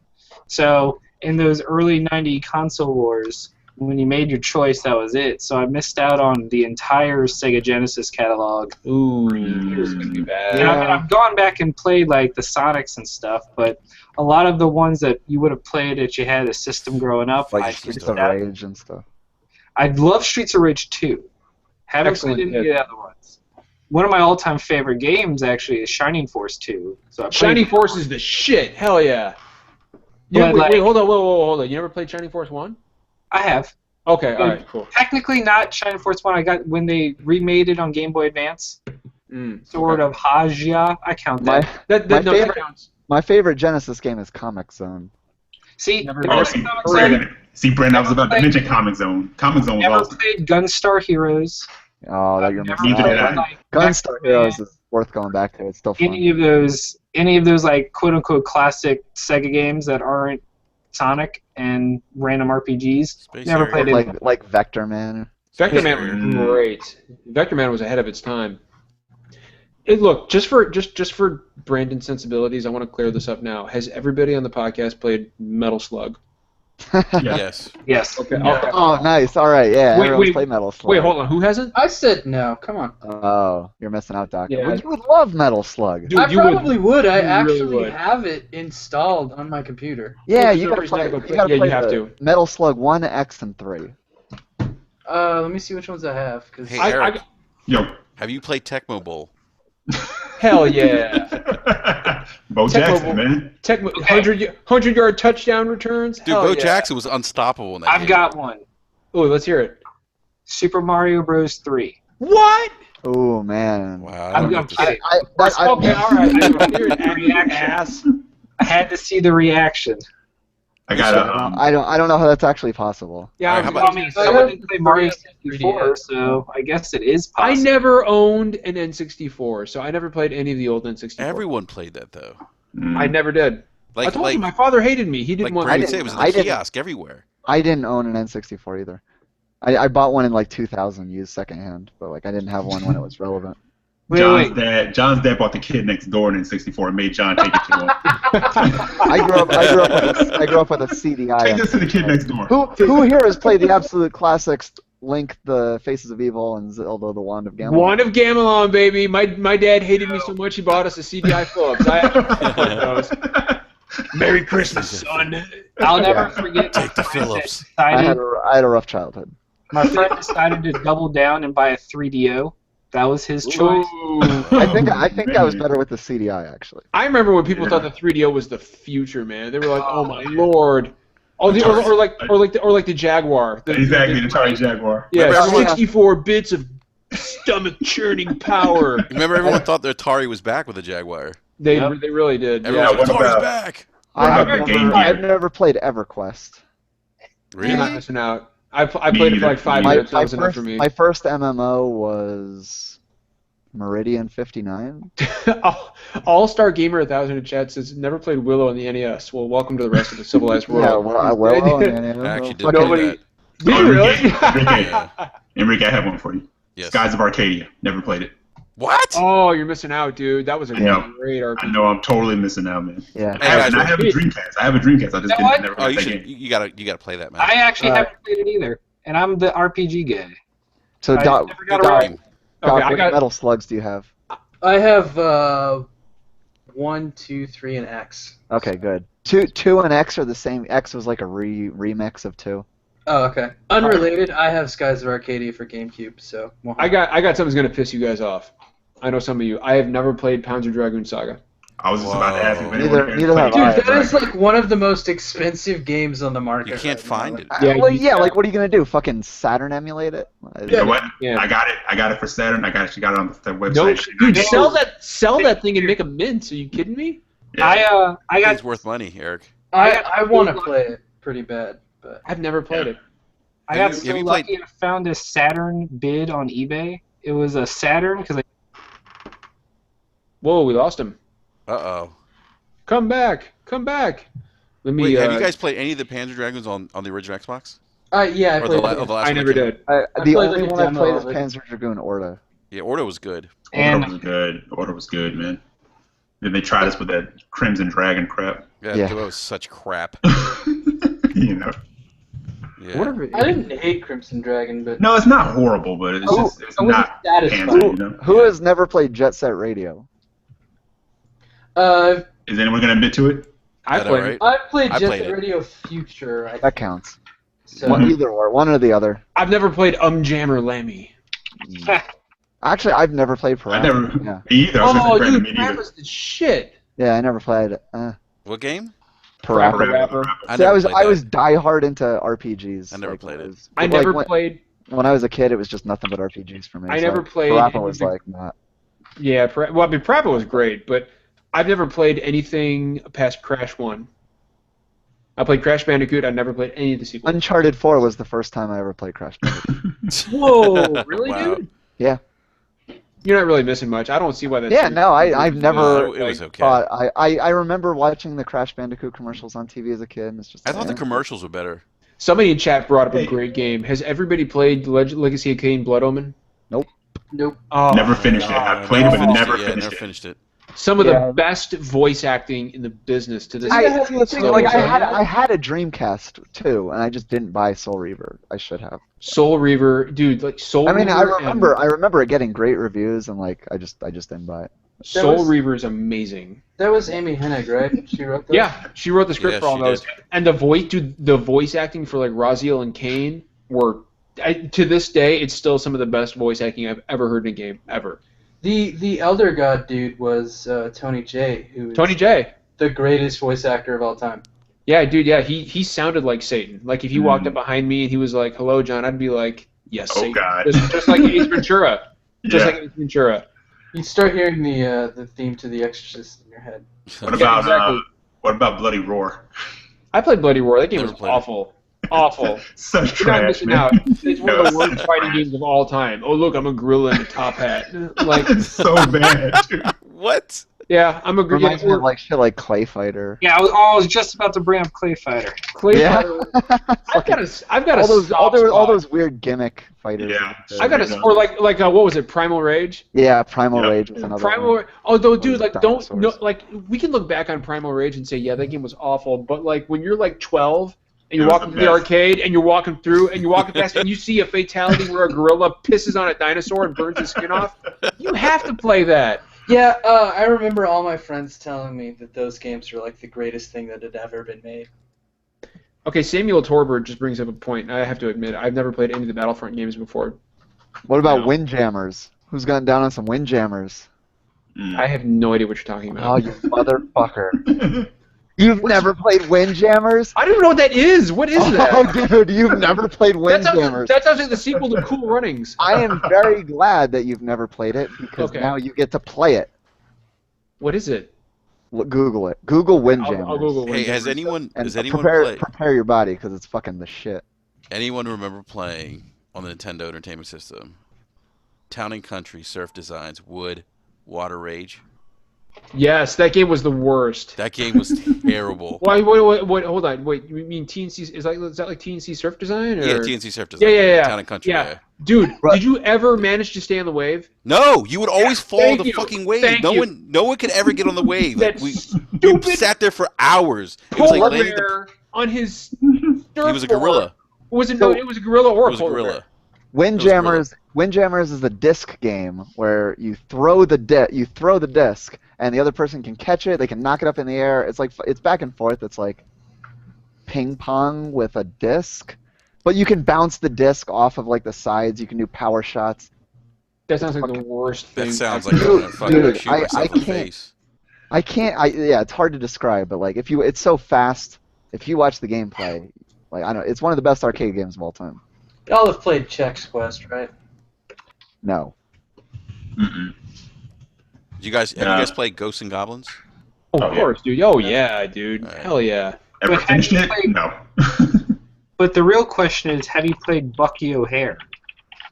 So in those early '90s console wars, when you made your choice, that was it. So I missed out on the entire Sega Genesis catalog. Ooh, this is gonna be bad. And I mean, I've gone back and played like the Sonics and stuff, but a lot of the ones that you would have played if you had a system growing up, Like I Streets missed of out. Rage and stuff. I love Streets of Rage 2. Haven't Excellent played any of hit. the other ones. One of my all-time favorite games actually is Shining Force 2. So I played Shining Force is the shit. Hell yeah. Yeah, Wait, hold on, hold on. You never played Shining Force 1? I have. Okay, all right, cool. Technically not Shining Force 1. I got when they remade it on Game Boy Advance. Sword of Hagia. I count that. That counts. My favorite Genesis game is Comic Zone. See, Never the played first see, Comic Zone, Brandon, I was about to Never mention Comic Zone. Comic Zone was never awesome. played Gunstar Heroes. Oh, that you're Never missing Neither did out. I. like Gunstar Mega Man, Heroes is worth going back to. It's still fun. any of those like quote unquote classic Sega games that aren't Sonic and random RPGs. Space Never Harrier. played it. Like Vector Man. Vector Man was great. Vector Man was ahead of its time. Look, just for Brandon's sensibilities, I want to clear this up now. Has everybody on the podcast played Metal Slug? Yes. Yes. Okay. Yeah. Oh, nice. All right, yeah. Wait, Everyone's wait, played Metal Slug. Wait, hold on. Who hasn't? I said no. Come on. Oh, you're missing out, Doc. Yeah. Well, you would love Metal Slug. Dude, I you would. probably would. I You really actually would. have it installed on my computer. Yeah, There's you no gotta reason play. not to You go gotta play- yeah, play you have the to. Metal Slug 1, X, and 3. Let me see which ones I have. Cause Hey, Eric, Yo. have you played Tecmo Bowl? Hell yeah. Bo Tecmo Jackson, Bowl. man. 100-yard touchdown returns? Dude, Hell Bo yeah. Jackson was unstoppable in that I've game. got one. Oh, let's hear it. Super Mario Bros. 3. What? Oh man. Wow. I'm kidding. Okay, all right. I had to see the reaction. I got a. I don't know how that's actually possible. Yeah, All right, how about- I mean, someone didn't play Mario 64, so I guess it is I possible. never owned an N64, so I never played any of the old N64. Everyone played that though. I never did. I told you, my father hated me. He didn't like want Brady me. said, it was in I the didn't- kiosk everywhere. I didn't own an N64 either. I bought one in like 2000 used secondhand, but like I didn't have one when it was relevant. John's dad bought the kid next door in N64 and made John take it to him. I grew up with a CDI. Take this to the kid next door. Who here has played the absolute classics? Link, the Faces of Evil, and Zelda, the Wand of Gamelon. Wand of Gamelon, baby. My dad hated me so much he bought us a CDI Phillips. I actually played those. Merry Christmas, son. I'll never forget. Take the Phillips. I had a rough childhood. My friend decided to double down and buy a 3DO. That was his choice. I think I was better with the CDI actually. I remember when people thought the 3DO was the future, man. They were like, "Oh my lord!" Oh, or like the Jaguar. Exactly, the Atari Jaguar. Yeah, Remember everyone- 64 bits of stomach churning power. Remember, everyone thought the Atari was back with the Jaguar. They really did. Everyone Yeah. was what Atari's about- back. I've never played EverQuest. You're not missing out. I played it for like 5 minutes. That was enough for me. My first MMO was Meridian 59. All-Star Gamer 1000 in chat says never played Willow on the NES. Well, welcome to the rest of the civilized world. Yeah, well, I actually did Nobody. that. Did you really? Enrique, I have one for you. Yes. Skies of Arcadia. Never played it. What? Oh, you're missing out, dude. That was a Yeah. great RPG. I know I'm totally missing out, man. Yeah. I have a Dreamcast. I just know never Oh, played you that should. game. You gotta play that, man. I actually haven't played it either, and I'm the RPG guy. So I Doc, never got Good around. game. Okay, I what got. metal slugs do you have? I have 1, 2, 3, and X. Okay, good. Two and X are the same. X was like a remix of 2. Oh, okay. Unrelated, I have Skies of Arcadia for GameCube, so. I got something that's gonna piss you guys off. I know some of you. I have never played Panzer Dragoon Saga. I was just about to ask if anyone Neither- here neither played have I. Dude, that is like one of the most expensive games on the market. You can't right now. find it. Yeah, Yeah, like what are you gonna do? Fucking Saturn emulate it? You know what? Yeah. I got it for Saturn. I got it on the website. No, dude, I sell that thing and make a mint. Are you kidding me? Yeah. I got It's worth money, Eric. I want to play it pretty bad, but I've never played it. I got Have so you lucky played- I found a Saturn bid on eBay. It was a Saturn because Whoa, we lost him. Uh-oh. Come back. Let me. Wait, have you guys played any of the Panzer Dragons on the original Xbox? yeah, I Or played the it. last I one never that came out? did. The played, only like, a one I've demo played is of it. Panzer Dragoon Orta. Yeah, Ordo was good. Order was good. Order was good, man. Then they tried us with that Crimson Dragon crap. Yeah, Yeah. that was such crap. You know. Yeah. What are I didn't hate Crimson Dragon, but No, it's not horrible, but it's just it's I wasn't not satisfied. Panzer, you know. Who has never played Jet Set Radio? Is anyone gonna admit to it? I Is that played. alright? I played I Jet played Set it. Radio Future. That counts. So, Either or, one or the other. I've never played Jammer Lemmy. Actually, I've never played I Parappa. never Yeah. me either. I was Oh, just dude, me neither. Parappa's the shit. Yeah, I never played What game? Parappa. Rapper. I See, never I played that. was diehard into RPGs. I never like, played it. I like, never when, played. When I was a kid, it was just nothing but RPGs for me. I so never played Parappa any was of the- like not. Yeah, well, I mean, Parappa was great, but I've never played anything past Crash 1. I played Crash Bandicoot. I never played any of the sequels. Uncharted 4 was the first time I ever played Crash Bandicoot. Whoa, really, Wow. dude? Yeah. You're not really missing much. I don't see why that's. Yeah, no, I've never. It was okay. thought, I remember watching the Crash Bandicoot commercials on TV as a kid, and it's just. I thought the eh. commercials were better. Somebody in chat brought up a great game. Has everybody played Legacy of Kain Blood Omen? nope. Oh, Never finished it. I played it, but never finished it. finished it. some of Yeah. the best voice acting in the business to this. I day. had a Dreamcast too, and I just didn't buy Soul Reaver. I should have. Soul Reaver, dude, like Soul. I mean, Reaver I remember it getting great reviews, and like I just didn't buy it. Soul Reaver is amazing. That was Amy Hennig, right? She wrote that? Yeah, she wrote the script Yeah, for all she those, did. and the voice acting for like Raziel and Kane were. To this day, it's still some of the best voice acting I've ever heard in a game ever. The Elder God dude was Tony J, who is Tony J. the greatest voice actor of all time. Yeah, dude. Yeah, he sounded like Satan. Like if he walked up behind me and he was like, "Hello, John," I'd be like, "Yes, Oh, Satan." God. Just like Ace Ventura. Just like Ace Ventura. You start hearing the theme to The Exorcist in your head. What about exactly. What about Bloody Roar? I played Bloody Roar. That game Never was played it. awful. Awful. Such You're not trash, missing man. out. It's one of the worst fighting games of all time. Oh, look, I'm a gorilla in a top hat. Like, It's so bad, dude. What? yeah, I'm a gorilla. Reminds me of like shit like Clay Fighter. Yeah, I was just about to bring up Clay Fighter. Clay Yeah. Fighter. I've got all those weird gimmick fighters. Yeah. I got a or like what was it? Primal Rage. Yeah, Primal Yep. Rage was another Primal. one. Although, dude, like, Dinosaurs. don't no, like we can look back on Primal Rage and say, yeah, that game was awful. But like when you're like 12 and you're It was walking the through the best. arcade and you're walking through and you're walking past and you see a fatality where a gorilla pisses on a dinosaur and burns his skin off, you have to play that. Yeah, I remember all my friends telling me that those games were like the greatest thing that had ever been made. Okay, Samuel Torbert just brings up a point. I have to admit, I've never played any of the Battlefront games before. What about No. Windjammers? Who's gotten down on some Windjammers? I have no idea what you're talking Oh, about. you motherfucker. You've never played Windjammers? I don't even know what that is. What is that? Oh, dude, you've never played That Windjammers. sounds like the sequel to Cool Runnings. I am very glad that you've never played it because Okay. now you get to play it. What is it? Google it. Google Windjammers. I'll Google Hey, has Windjammers. anyone And does anyone prepare your body because it's fucking the shit. anyone remember playing on the Nintendo Entertainment System? Town and Country, Surf Designs, Wood, Water Rage. Yes, that game was the worst. That game was terrible. Wait, hold on. Wait, you mean TNC? Is that like TNC Surf Design? Or? Yeah, TNC Surf Design. Yeah. Town and Country. Yeah. Yeah. Dude, Right. did you ever manage to stay on the wave? No, you would always fall thank the you. fucking wave. Thank you. No one could ever get on the wave. Like, That we stupid sat there for hours. It was like polar landing bear on his he surfboard. was a gorilla. Was it? No, it was a gorilla or It was a polar gorilla. bear. Windjammers is a disc game where you throw the disc and the other person can catch it. They can knock it up in the air. It's back and forth. It's like ping pong with a disc, but you can bounce the disc off of like the sides. You can do power shots. That sounds like the worst thing. That sounds ever. like I'm gonna fucking Dude, shoot I myself in the can't- face. Yeah, it's hard to describe, but like it's so fast. If you watch the gameplay, like I don't know, it's one of the best arcade games of all time. Y'all have played Chex Quest, right? No. Mm-mm. Have you guys played Ghosts and Goblins? Oh, Oh, of yeah. course, dude. Oh yeah, dude. Alright. Hell yeah. Ever But have finished you it? played- No. But the real question is, have you played Bucky O'Hare?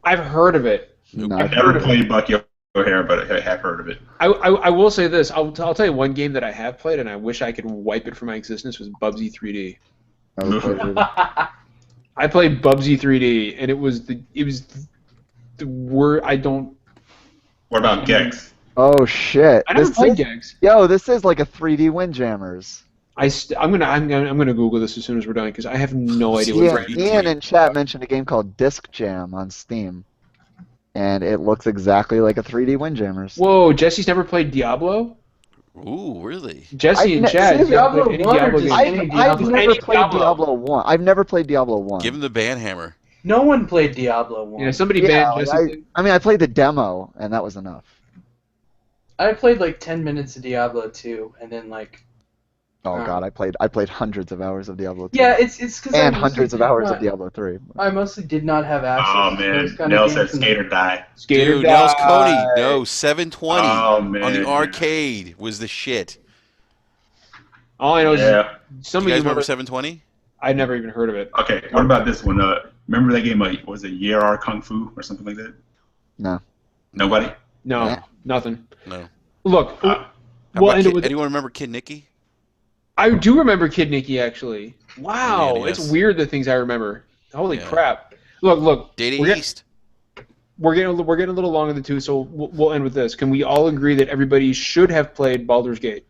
I've heard of it. No. I've never played Bucky O'Hare, but I have heard of it. I will say this. I'll tell you one game that I have played, and I wish I could wipe it from my existence, was Bubsy 3D. I played Bubsy 3D, and it was the word. I don't. What about Gex? Oh shit! I never This played is- Gex. Yo, this is like a 3D Windjammers. I'm gonna Google this as soon as we're done because I have no idea what Ian, brand. Ian in chat mentioned a game called Disc Jam on Steam, and it looks exactly like a 3D Windjammers. Whoa, Jesse's never played Diablo. Ooh, really? Jesse in I've chat. ne- has never played any Diablo 1 or Diablo just game. any I've Diablo? never Any played Diablo. Diablo 1. I've never played Diablo 1. Give him the banhammer. No one played Diablo 1. Yeah, somebody Yeah, banned like, Jesse. I mean, I played the demo, and that was enough. I played like 10 minutes of Diablo 2, and then like... Oh god, I played hundreds of hours of Diablo 2. Yeah, it's because and hundreds of hours of Diablo 3. I mostly did not have access Oh to those man, kind Nell of said games. and- Skater die. Skater Dude, Nels die. Cody, no, 720 Oh, man. on the arcade was the shit. All I know is Yeah. some Do you of guys remember remember. 720? I've never even heard of it. Okay, what about this one? Remember that game? Was it YR Kung Fu or something like that? No. Nobody. No, Yeah. nothing. No. Look, Uh, How well, about and it Kid, was, anyone remember Kid Nicky? I do remember Kid Nicky actually. Wow, Yeah, it's yes. weird the things I remember. Holy Yeah. crap! Look, Data we're East. we're getting a little long in the tooth, so we'll end with this. Can we all agree that everybody should have played Baldur's Gate?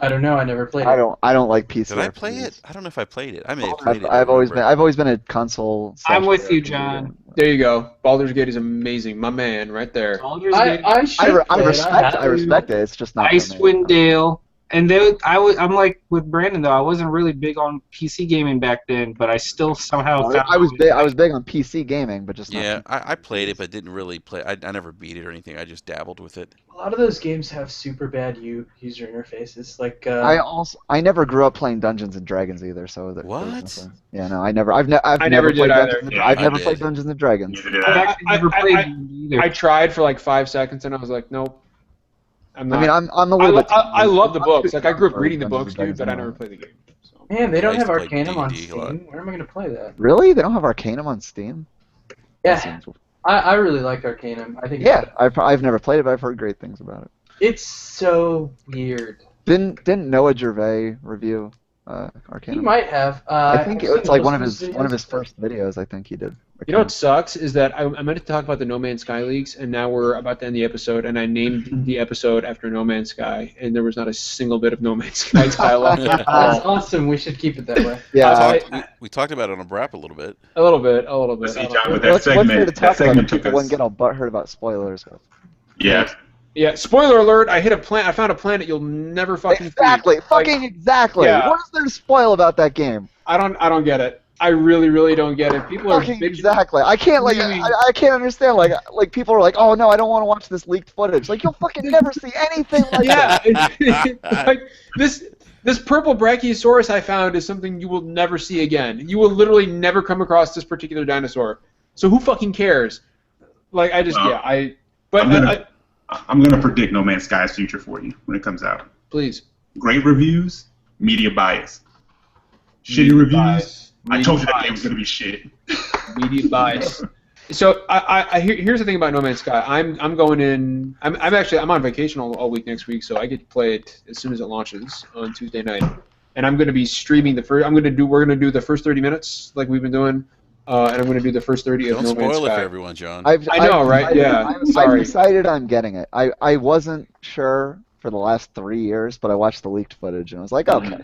I don't know, I never played I it. don't like PC. Did I play RPGs. it? I don't know if I played it. I may have played it. I've always been a console. I'm with slash you, RPG John. game. There you go. Baldur's Gate is amazing, my man, right there. Baldur's Gate, I should I play it. respect it. It's just not for me. Icewind Dale, And I'm like with Brandon though. I wasn't really big on PC gaming back then, but I still somehow found. I was big on PC gaming, but just Yeah, not. I played it, but didn't really play. I never beat it or anything. I just dabbled with it. A lot of those games have super bad user interfaces. Like I never grew up playing Dungeons and Dragons either, so there was What? nothing. Yeah, no, I never. I've never never played did either. Dungeons. Yeah, I've I never did. played Dungeons and Dragons. Neither did I've I. actually never played it either. I tried for like 5 seconds and I was like, nope. I'm not. I mean, I'm a little bit. I love the I'm books. too Like I grew up young reading the for books, Dungeons dude, and but I never Dragons. played the game. So. man, they don't I used have to play Arcanum on D&D a lot. Steam. Where am I gonna play that? Really? They don't have Arcanum on Steam? Yeah, That seems- I really like Arcanum. I think Yeah, I've never played it, but I've heard great things about it. it's so weird. Didn't Noah Gervais review He Arcanum? might have. I think I've it's seen like most one of his his videos. first videos. I think he did. You know what sucks is that I meant to talk about the No Man's Sky leaks, and now we're about to end the episode, and I named the episode after No Man's Sky, and there was not a single bit of No Man's Sky dialogue at That's all. awesome. We should keep it that way. Yeah. We talked about it on a wrap a little bit. A little bit. Let's see, John, with that What's there segment, to talk that about segment if took people us. wouldn't get all butthurt about spoilers? Yeah. Yeah, spoiler alert, I found a planet you'll never fucking Exactly. see. Fucking exactly. yeah. What is there to spoil about that game? I don't get it. I really don't get it. People are Fucking bitching. exactly. I can't Really? I can't understand like people are like, oh no, I don't want to watch this leaked footage. Like you'll fucking never see anything like that. Yeah, like this purple brachiosaurus I found is something you will never see again. You will literally never come across this particular dinosaur. So who fucking cares? Like I just Well, But I'm gonna predict No Man's Sky's future for you when it comes out. please. Great reviews, media bias. Shitty Media reviews. bias. I told you that Media game was gonna be shit. Media bias. So here's the thing about No Man's Sky. I'm going in. I'm on vacation all week next week, so I get to play it as soon as it launches on Tuesday night, and I'm going to be streaming the first. We're going to do the first 30 minutes like we've been doing, and I'm going to do the first 30 of Don't No Man's spoil it Sky. for everyone, John. I know, right? Yeah. I've Sorry. decided I'm getting it. I wasn't sure for the last 3 years, but I watched the leaked footage and I was like, okay.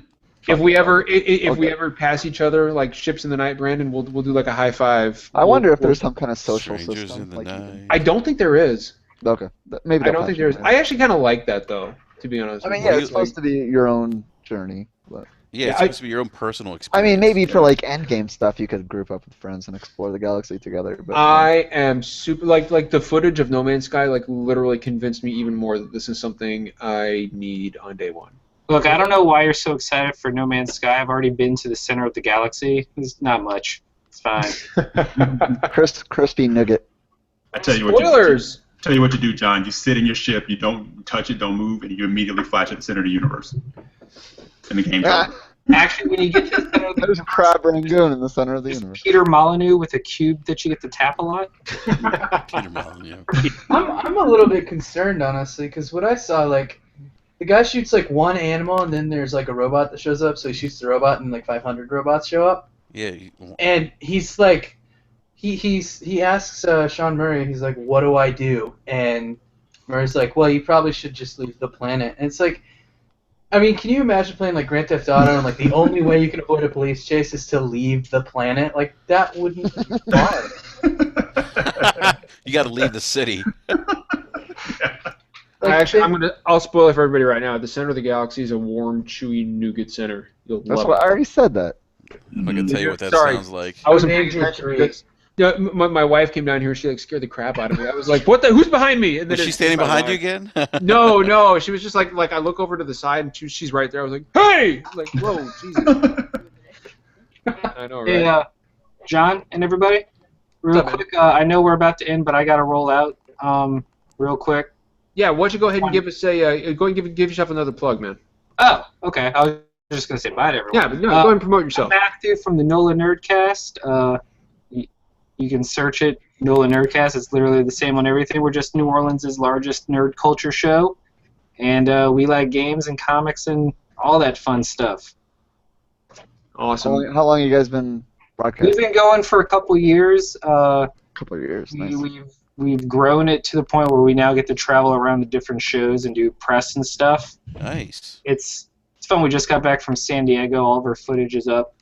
If we ever pass each other like ships in the night, Brandon, we'll do like a high five. I wonder if there's some kind of social Strangers system. in the Like, night. I don't think there is. okay, maybe. I don't think there is. I actually kind of like that though, to be honest. I mean, with yeah, you. it's supposed to be your own journey, but Yeah, Yeah, it's supposed to be your own personal I experience. mean, maybe for like endgame stuff, you could group up with friends and explore the galaxy together. But I am super like the footage of No Man's Sky like literally convinced me even more that this is something I need on day one. Look, I don't know why you're so excited for No Man's Sky. I've already been to the center of the galaxy. It's not much. It's fine. crispy nugget. I tell you what. Spoilers. Tell you what to do, John. You sit in your ship. You don't touch it. Don't move, and you immediately fly to the center of the universe. And the game's over. Actually, when you get to the center of the There's a crab rangoon in the center of the Is universe. Peter Molyneux with a cube that you get to tap a lot? Peter Molyneux. I'm a little bit concerned, honestly, because what I saw, like, the guy shoots like one animal, and then there's like a robot that shows up. So he shoots the robot, and like 500 robots show up. Yeah. And he's like, he asks Sean Murray, he's like, "What do I do?" And Murray's like, "Well, you probably should just leave the planet." And it's like, I mean, can you imagine playing like Grand Theft Auto, and like the only way you can avoid a police chase is to leave the planet? Like that wouldn't be fun. You got to leave the city. Like, I'll spoil it for everybody right now. The center of the galaxy is a warm, chewy nougat center. You'll That's love what it. I already said that. I'm not gonna tell you what that Sorry. sounds like. I wasn't Name paying attention three. because my wife came down here. She like scared the crap out of me. I was like, "What the? Who's behind me?" And then Was she it's standing my behind you wife. again? No. She was just like I look over to the side and she's right there. I was like, "Hey!" Like, whoa, Jesus. I know, right? Hey, John and everybody, real What's up, quick. I know we're about to end, but I got to roll out real quick. Yeah, why don't you go ahead and give us go and give yourself another plug, man. Oh, okay. I was just going to say bye to everyone. Yeah, but no, go ahead and promote yourself. I'm Matthew from the NOLANerdcast. You can search it, NOLANerdcast. It's literally the same on everything. We're just New Orleans' largest nerd culture show, and we like games and comics and all that fun stuff. Awesome. How long have you guys been broadcasting? We've been going for a couple years. A couple of years. Nice. We've grown it to the point where we now get to travel around the different shows and do press and stuff. Nice. It's fun. We just got back from San Diego. All of our footage is up,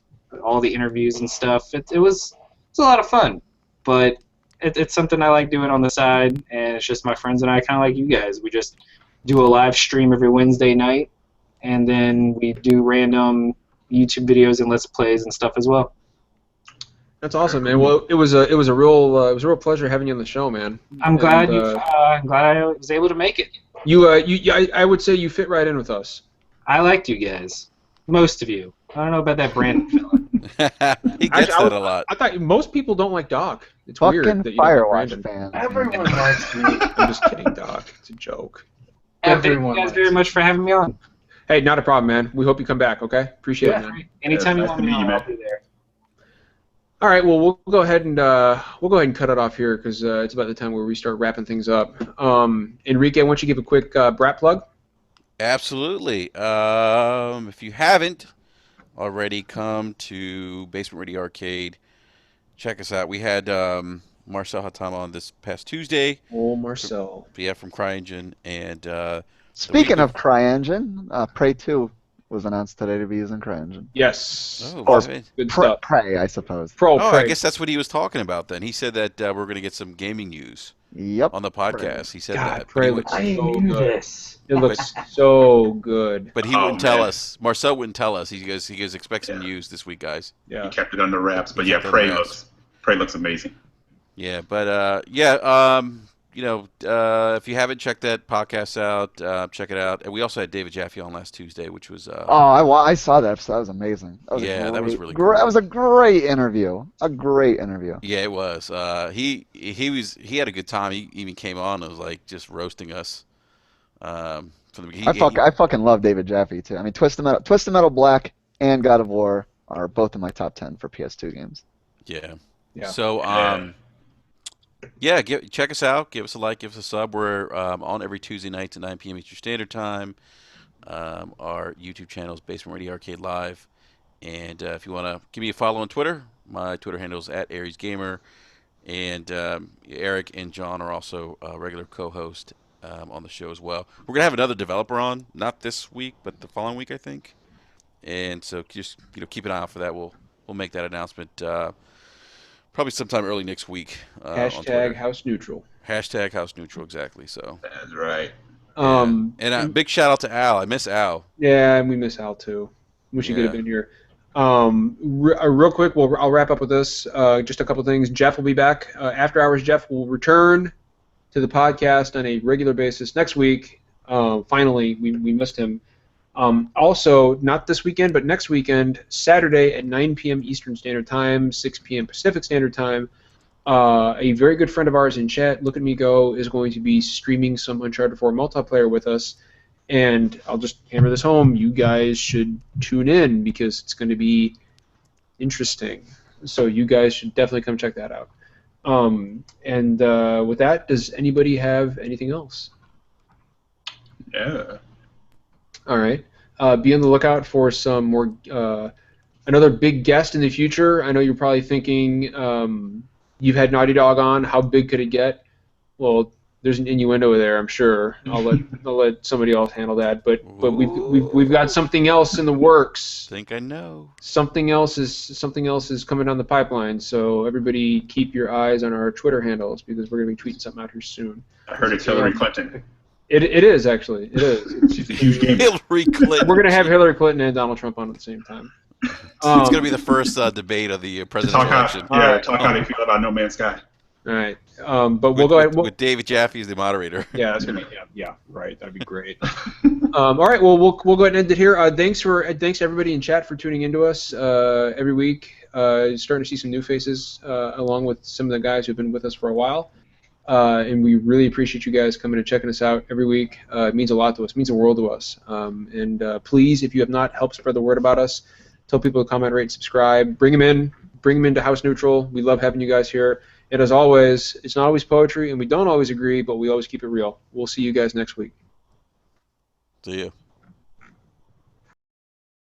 all the interviews and stuff. It was a lot of fun, but it's something I like doing on the side, and it's just my friends and I, kind of like you guys. We just do a live stream every Wednesday night, and then we do random YouTube videos and Let's Plays and stuff as well. That's awesome, man. Well, it was a real pleasure having you on the show, man. I'm glad I was able to make it. I would say you fit right in with us. I liked you guys, most of you. I don't know about that Brandon fella. He gets that a lot. I thought most people don't like Doc. It's Fucking weird that you Firewatch don't like Brandon. fans. Everyone likes me. I'm just kidding, Doc. It's a joke. Everyone Thank you guys likes very much for having me on. Hey, not a problem, man. We hope you come back. Okay, appreciate it, man. Anytime you nice want to me meet you, on, man. I'll be there. All right, well, we'll go ahead and cut it off here because it's about the time where we start wrapping things up. Enrique, why don't you give a quick brat plug? Absolutely. If you haven't already, come to Basement Radio Arcade. Check us out. We had Marcel Hatam on this past Tuesday. Oh, Marcel. From CryEngine. And Speaking of CryEngine, Prey 2 was announced today to be using CryEngine. Yes. Oh, Or Good stuff. Prey, I suppose. Prey. I guess that's what he was talking about then. He said that we're going to get some gaming news Yep. on the podcast. He said God, that. Prey But looks I so knew good. this. It looks so good. But he Oh, wouldn't tell man. us. Marcel wouldn't tell us. He goes expect some news this week, guys. Yeah. He kept it under wraps, but He yeah, kept it under Prey looks amazing. Yeah, but if you haven't checked that podcast out, check it out. And we also had David Jaffe on last Tuesday, which was I saw that episode. That was amazing. That was that was really great. cool. That was a great interview. A great interview. Yeah, it was. He had a good time. He even came on and was like just roasting us. From the beginning. I fucking love David Jaffe too. I mean, Twisted Metal Black and God of War are both in my top 10 for PS2 games. Yeah. Yeah. So check us out. Give us a like. Give us a sub. We're on every Tuesday night at 9 p.m. Eastern Standard Time. Our YouTube channel is Basement Radio Arcade Live. And if you want to give me a follow on Twitter, my Twitter handle is @AriesGamer. And Eric and John are also regular co-host on the show as well. We're going to have another developer on, not this week, but the following week, I think. And so just keep an eye out for that. We'll make that announcement probably sometime early next week. Hashtag House Neutral. Hashtag House Neutral, exactly. So. That's right. And big shout out to Al. I miss Al. Yeah, and we miss Al too. Wish he could have been here. Real quick, I'll wrap up with this. Just a couple things. Jeff will be back. After Hours Jeff will return to the podcast on a regular basis next week. Finally, we missed him. Also, not this weekend, but next weekend, Saturday at 9 p.m. Eastern Standard Time, 6 p.m. Pacific Standard Time, a very good friend of ours in chat, Look at Me Go, is going to be streaming some Uncharted 4 multiplayer with us. And I'll just hammer this home. You guys should tune in because it's going to be interesting. So you guys should definitely come check that out. With that, does anybody have anything else? Yeah. All right. Be on the lookout for some more, another big guest in the future. I know you're probably thinking you've had Naughty Dog on. How big could it get? Well, there's an innuendo there, I'm sure. I'll let somebody else handle that. But we've got something else in the works. Think I know. Something else is coming down the pipeline. So everybody keep your eyes on our Twitter handles because we're gonna be tweeting something out here soon. I heard it's Hillary Clinton. It is actually. It is. She's a huge game. Hillary Clinton. We're gonna have Hillary Clinton and Donald Trump on at the same time. It's going to be the first debate of the presidential election. Talk how they feel about No Man's Sky. All right, but we'll go ahead. With David Jaffe as the moderator. Yeah, that's gonna be right. That'd be great. All right, well we'll go ahead and end it here. Thanks to everybody in chat for tuning into us every week. Starting to see some new faces along with some of the guys who've been with us for a while, and we really appreciate you guys coming and checking us out every week. It means a lot to us. It means the world to us. Please, if you have not, help spread the word about us. Tell people to comment, rate, subscribe. Bring them into House Neutral. We love having you guys here. And as always, it's not always poetry, and we don't always agree, but we always keep it real. We'll see you guys next week. See you.